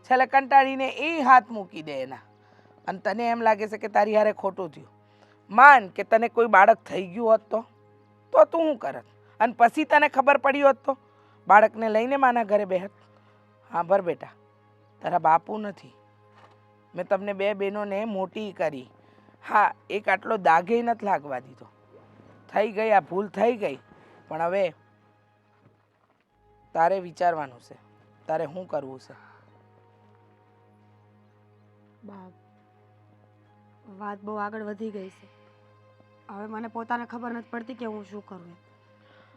છેલ્લે કંટાળીને એ હાથ મૂકી દે એના. અને તને એમ લાગે છે કે તારી હારે ખોટું થયું. માન કે તને કોઈ બાળક થઈ ગયું હોત તો તું શું કરત? અને પછી તને ખબર પડી હોત તો બાળકને લઈને માના ઘરે બેહત. હા ભર બેટા, તારા બાપુ નથી. મેં તમને 2 બહેનોને મોટી કરી. હા, એક આટલો દાગે નથી લાગવા દીધો. થઈ ગઈ, આ ભૂલ થઈ ગઈ. પણ હવે તારે વિચારવાનું છે તારે શું કરવું છે. બા વાત બહુ આગળ વધી ગઈ છે. હવે મને પોતાને ખબર નથી પડતી કે હું શું કરું.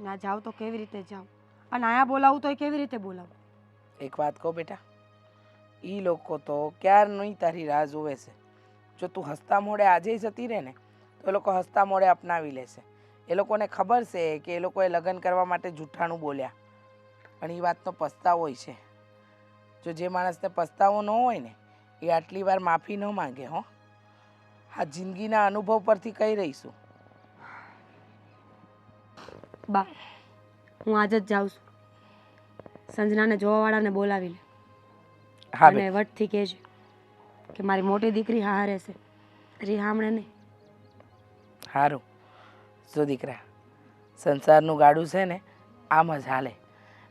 ના જાઉં તો કેવી રીતે જાઉં, અને આયા બોલાવું તો કેવી રીતે બોલાવું. એક વાત કહો બેટા, એ લોકો તો ક્યારનું તારી રાહ જોવે છે. જો તું હસતા મોડે આજે જતી રહે ને તો એ લોકો હસતા મોડે અપનાવી લેશે. એ લોકોને ખબર છે કે એ લોકોએ લગ્ન કરવા માટે જૂઠાણું બોલ્યા, પણ એ વાતનો પસ્તાવો હોય છે. જો જે માણસને પસ્તાવો ન હોય ને એ આટલી વાર માફી ન માંગે. હો, આ જિંદગીના અનુભવ પરથી કહી રહીશું. બા હું આજ જ જાઉં છું. સંજનાને જોવાવાળાને બોલાવી લે હા અને વટથી કહેજે કે મારી મોટી દીકરી હારે છે, રીહામણે નહીં. સારું. જો દીકરા, સંસારનું ગાડું છે ને આમ જ હાલે.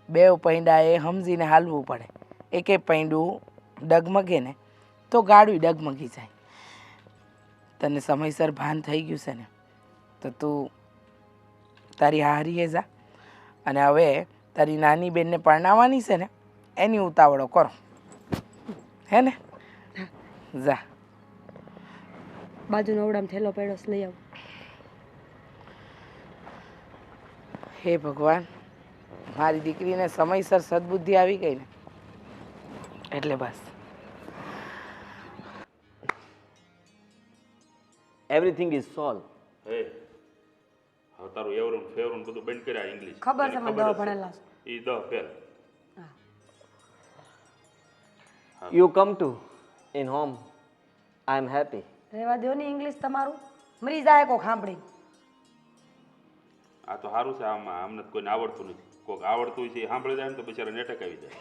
બે પૈંડા એ સમજીને હાલવું પડે. એકે પૈંડું ડગમગે ને તો ગાડું ડગમગી જાય. તને સમયસર ભાન થઈ ગયું છે ને તો તું તારી હારીએ જા. અને હવે તારી નાની બેનને પરણાવવાની છે ને એની ઉતાવળો કરો, હે ને? જા. બાજુનો ઓરડામાં થેલો પડ્યો છે, લઈ આવું. હે ભગવાન, મારી દીકરીને સમયસર સદબુદ્ધિ આવી ગઈ ને એટલે બસ. Everything is solve. હે હવે તારું એવરું ફેવરું બધું બંધ કર્યા ઇંગ્લિશ. ખબર છે મને દવા ભણેલા છે. A the fair. You come to in home. I am happy. રહેવા દો ને ઇંગ્લિશ તમારું, મરી જાય કોક સાંભળી. આ તો સારું છે. આમાં આમને તો કોઈને આવડતું નથી. કોઈક આવડતું હોય છે એ સાંભળી જાય ને તો બિચારા નેટક આવી જાય.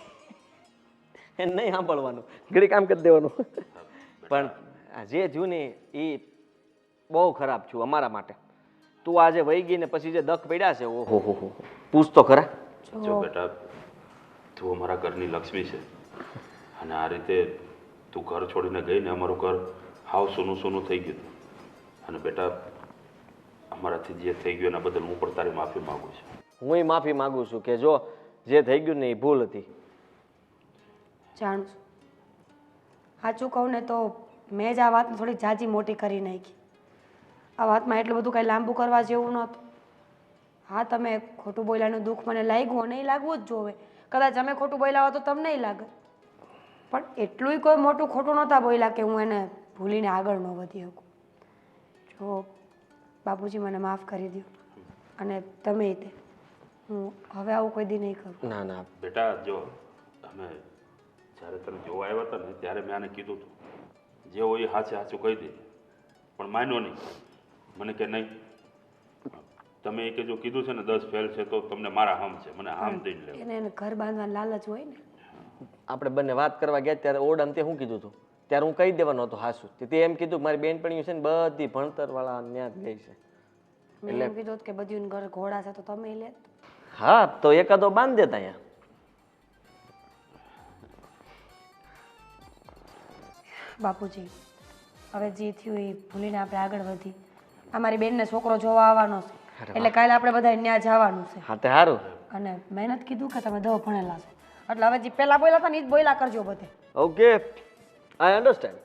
એ નહીં સાંભળવાનું, ઘડી કામ કરી દેવાનું. પણ આ જે થયું ને એ બહુ ખરાબ છું અમારા માટે. તું આજે વહી ગઈ ને પછી જે દખ પડ્યા છે, ઓહો હો હો, પૂછ તો ખરા. જો બેટા, તું અમારા ઘરની લક્ષ્મી છે અને આ રીતે તું ઘર છોડીને ગઈ ને અમારું ઘર હાવ સોનું સોનું થઈ ગયું. અને બેટા, અમારાથી જે થઈ ગયું એના બદલ હું પણ તારી માફી માગું છું. હું માફી માંગુ છું કે જો જે થઈ ગયું ને એ ભૂલ હતી. જાણું છું. સાચું કહું ને તો મેં જ આ વાતને થોડી જાજી મોટી કરી નાખી. આ વાતમાં એટલું બધું કાંઈ લાંબુ કરવા જેવું નહોતું. હા, તમે ખોટું બોલ્યાનું દુઃખ મને લાગ્યું, નહીં લાગવું જ જોવે. કદાચ અમે ખોટું બોલ્યા હોત તો તમને નહીં લાગે, પણ એટલું કોઈ મોટું ખોટું નહોતા બોલ્યા કે હું એને ભૂલીને આગળ ન વધી શકું. જો બાપુજી મને માફ કરી દો, અને તમે તે હું હવે આવું કોઈ દી નહીં કરું. ના ના બેટા, જો અમે જ્યારે તને જોવા આવ્યા હતા ને ત્યારે મેં આને કીધું હતું જે હોય એ સાચે સાચું કહી દે, પણ માન્યો નહીં. મને કે નહીં, તમે એ કે જો કીધું છે ને 10 ફેલ છે તો તમને મારા હમ છે, મને આમ દઈને લેવું. એને ઘર બાંધવાની લાલચ હોય ને. આપણે બંને વાત કરવા ગયા ત્યારે ઓરડામાં તે શું કીધું હતું ત્યારે હું કહી દેવાનો હતો હાસું. તે એમ કીધું કે મારી બેનપણીઓ છે ને બધી ભણતરવાળા ત્યાં જ ગઈ છે. મેં એમ કીધું કે બધું ઘર ઘોડા છે તો તમે લે. હા, તો એકાદો બાંધ દેતા અહીંયા. બાપુજી, હવે જે થયું એ ભૂલીને આપણે આગળ વધી. અમારી બેનને છોકરો જોવા આવવાનો છે એટલે કાલે આપણે બધા ત્યાં જવાનું છે. હા, તે સારું. અને મહેનત કીધું કે તમે દવા ભણેલા છો એટલે હવે જે પહેલા બોલ્યા હતા ને એ જ બોલ્યા કરજો બધે. ઓકે, આઈ અન્ડરસ્ટેન્ડ.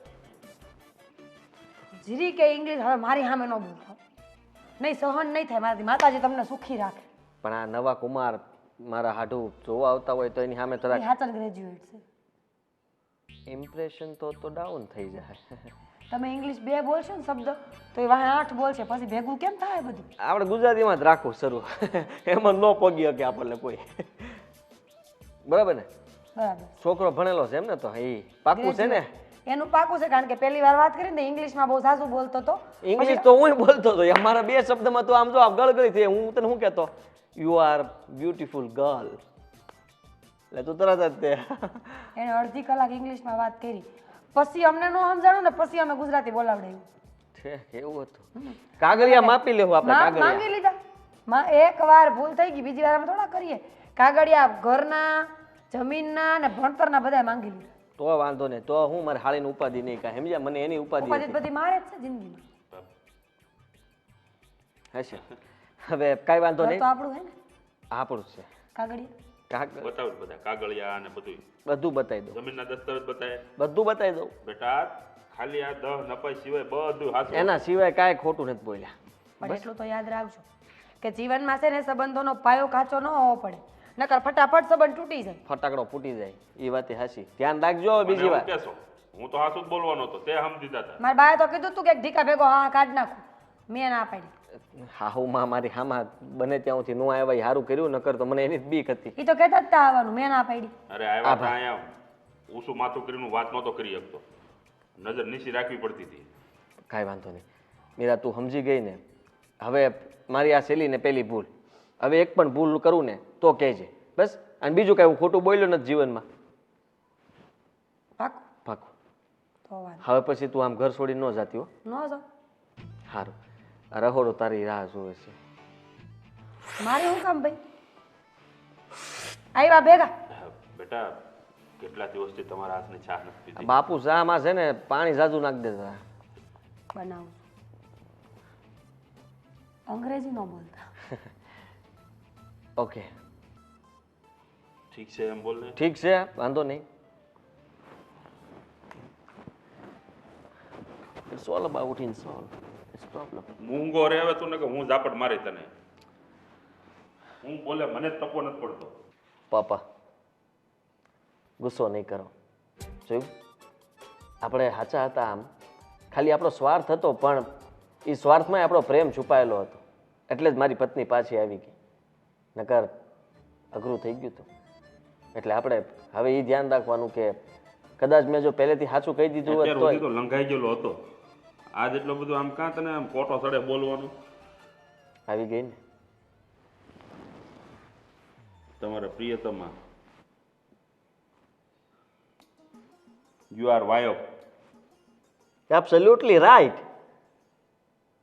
જીરી કે ઇંગ્લિશ હવે મારી સામે ન બોલતો, નહીં સહન નહીં થાય મારાથી. માતાજી તમને સુખી રાખે. પણ આ નવા કુમાર મારા હાડું જોવા આવતા હોય તો એની સામે એ થોડા હાચર ગ્રેજ્યુએટ છે. ઇમ્પ્રેશન તો ડાઉન થઈ જાય. તમે ઇંગ્લિશ 2 બોલશો ને શબ્દ તો એ વાહે 8 બોલશે, પછી ભેગું કેમ થાય બધું? આપણે ગુજરાતીમાં જ રાખવું શરૂ, એમાં ન પગી શકે આપણને કોઈ. બરાબર ને? બરાબર. છોકરો ભણેલો છે એમ ને, તો એ પાકું છે ને. એનું પાકું છે, કારણ કે પહેલી વાર વાત કરીને ઇંગ્લિશમાં બહુ સાસુ બોલતો હતો. ઇંગ્લિશ તો હું બોલતો હતો. અમારા 2 શબ્દમાં તો આમ જો આમ ગળગળી થઈ. હું તને શું કહેતો, યુ આર બ્યુટીફુલ ગર્લ, એટલે તું તરત જ તે એને અડધી કલાક ઇંગ્લિશમાં વાત કરી, પછી અમને ન સમજાણું ને પછી અમે ગુજરાતી બોલાવડાવ્યું. છે એવું હતું. કાગળિયા માપી લેવું આપણે. કાગળિયા માંગી લીધા. એક વાર ભૂલ થઈ ગઈ, બીજી વાર અમે થોડા કરીએ. કાગળિયા ઘરના, જમીનના ને ભણતરના બધા માંગી લીધા. તો વાંધો નહીં, તો હું મારે હાળીની ઉપાધિ નહીં કાંઈ સમજ્યા. મને એની ઉપાધિ ઉપાધિ હતી. બધી મારે જ છે જિંદગીમાં. હશે. હવે કાંઈ વાંધો ઘર નહીં, તો આપણું હે ને, આપણું જ છે. કાગળિયા કાગળ બતાવું બધા કાગળિયા અને બધું બધું બતાવી દઉં, જમીનના દસ્તાવેજ બતાવે. બધું બતાવી દઉં. બેટા ખાલી આ 10 નપાઈ સિવાય બધું હાચું. એના સિવાય કાંઈ ખોટું નથી બોલ્યા. પણ એટલું તો યાદ રાખજો કે જીવનમાં છે ને સંબંધોનો પાયો કાચો ન હોવો પડે, નકર ફટાફટ સંબંધ તૂટી જાય. ફટાકડો ફૂટી જાય એ વાત હાસી. ધ્યાન રાખજો હવે બીજી મને વાર. હું કહેશો? હું તો હાચું જ બોલવાનો હતો, તે સમજી દાતા. મારા બાએ તો કીધું તું કે એક ઢીકા ભેગો હા કાઢ નાખું, મેં ના પાડી. હાહુમાં મારી હામાં બને ત્યાં સુધી નો આવ્યા સારું કર્યું, નકર તો મને એની જ બીક હતી. એ તો કહેતા જ તા આવવાનું, મેં ના પાડી. અરે આવ્યા હતા અહીંયા ઊંચું માથું કરીને વાત નહોતો કરી શકતો, નજર નીચી રાખવી પડતી હતી. કાંઈ વાંધો નહીં મીરા, તું સમજી ગઈ ને. હવે મારી આ શૈલીને પેલી ભૂલ, હવે એક પણ ભૂલ કરું ને તો કહેજે બસ. અને બીજું કાંઈ હું ખોટું બોલ્યો નથી જીવનમાં. પાકું? પાકું. તો વાત હવે પછી તું આમ ઘર છોડી ન જાતી હો. ન જાઉં. સારું, રહોડો તારી રાહ જોવે છે. મારે શું કામ ભાઈ? આવ્યા ભેગા. બેટા કેટલા દિવસથી તમારા હાથની ચા નથી પીધી. બાપુ ચામાં છે ને પાણી ઝાઝું નાખી દેતા. બનાવું. અંગ્રેજી ન બોલતા. ઓકે ઠીક છે એમ બોલ ને. ઠીક છે, વાંધો નહીં. It's all about in soul. It's problem. મૂંગો રે હવે તું ને કે હું ઝાપટ મારી તને. હું બોલે મને જ ટકો નથી પડતો. પાપા ગુસ્સો નહીં કરો. જોયું, આપણે સાચા હતા આમ, ખાલી આપણો સ્વાર્થ હતો, પણ એ સ્વાર્થમાં આપણો પ્રેમ છુપાયેલો હતો. એટલે જ મારી પત્ની પાછી આવી ગઈ, નકર અઘરું થઈ ગયું હતું. એટલે આપણે હવે એ ધ્યાન રાખવાનું કે કદાચ મેં જો પહેલેથી સાચું કહી દીધું હોત અત્યાર સુધી તો તો લંઘાઈ ગયેલો હતો. આજ એટલો બધું આમ કાં તને આમ કોટો સડે બોલવાનું. આવી ગઈ ને. તમારા પ્રિયતમા your wife. Absolutely right.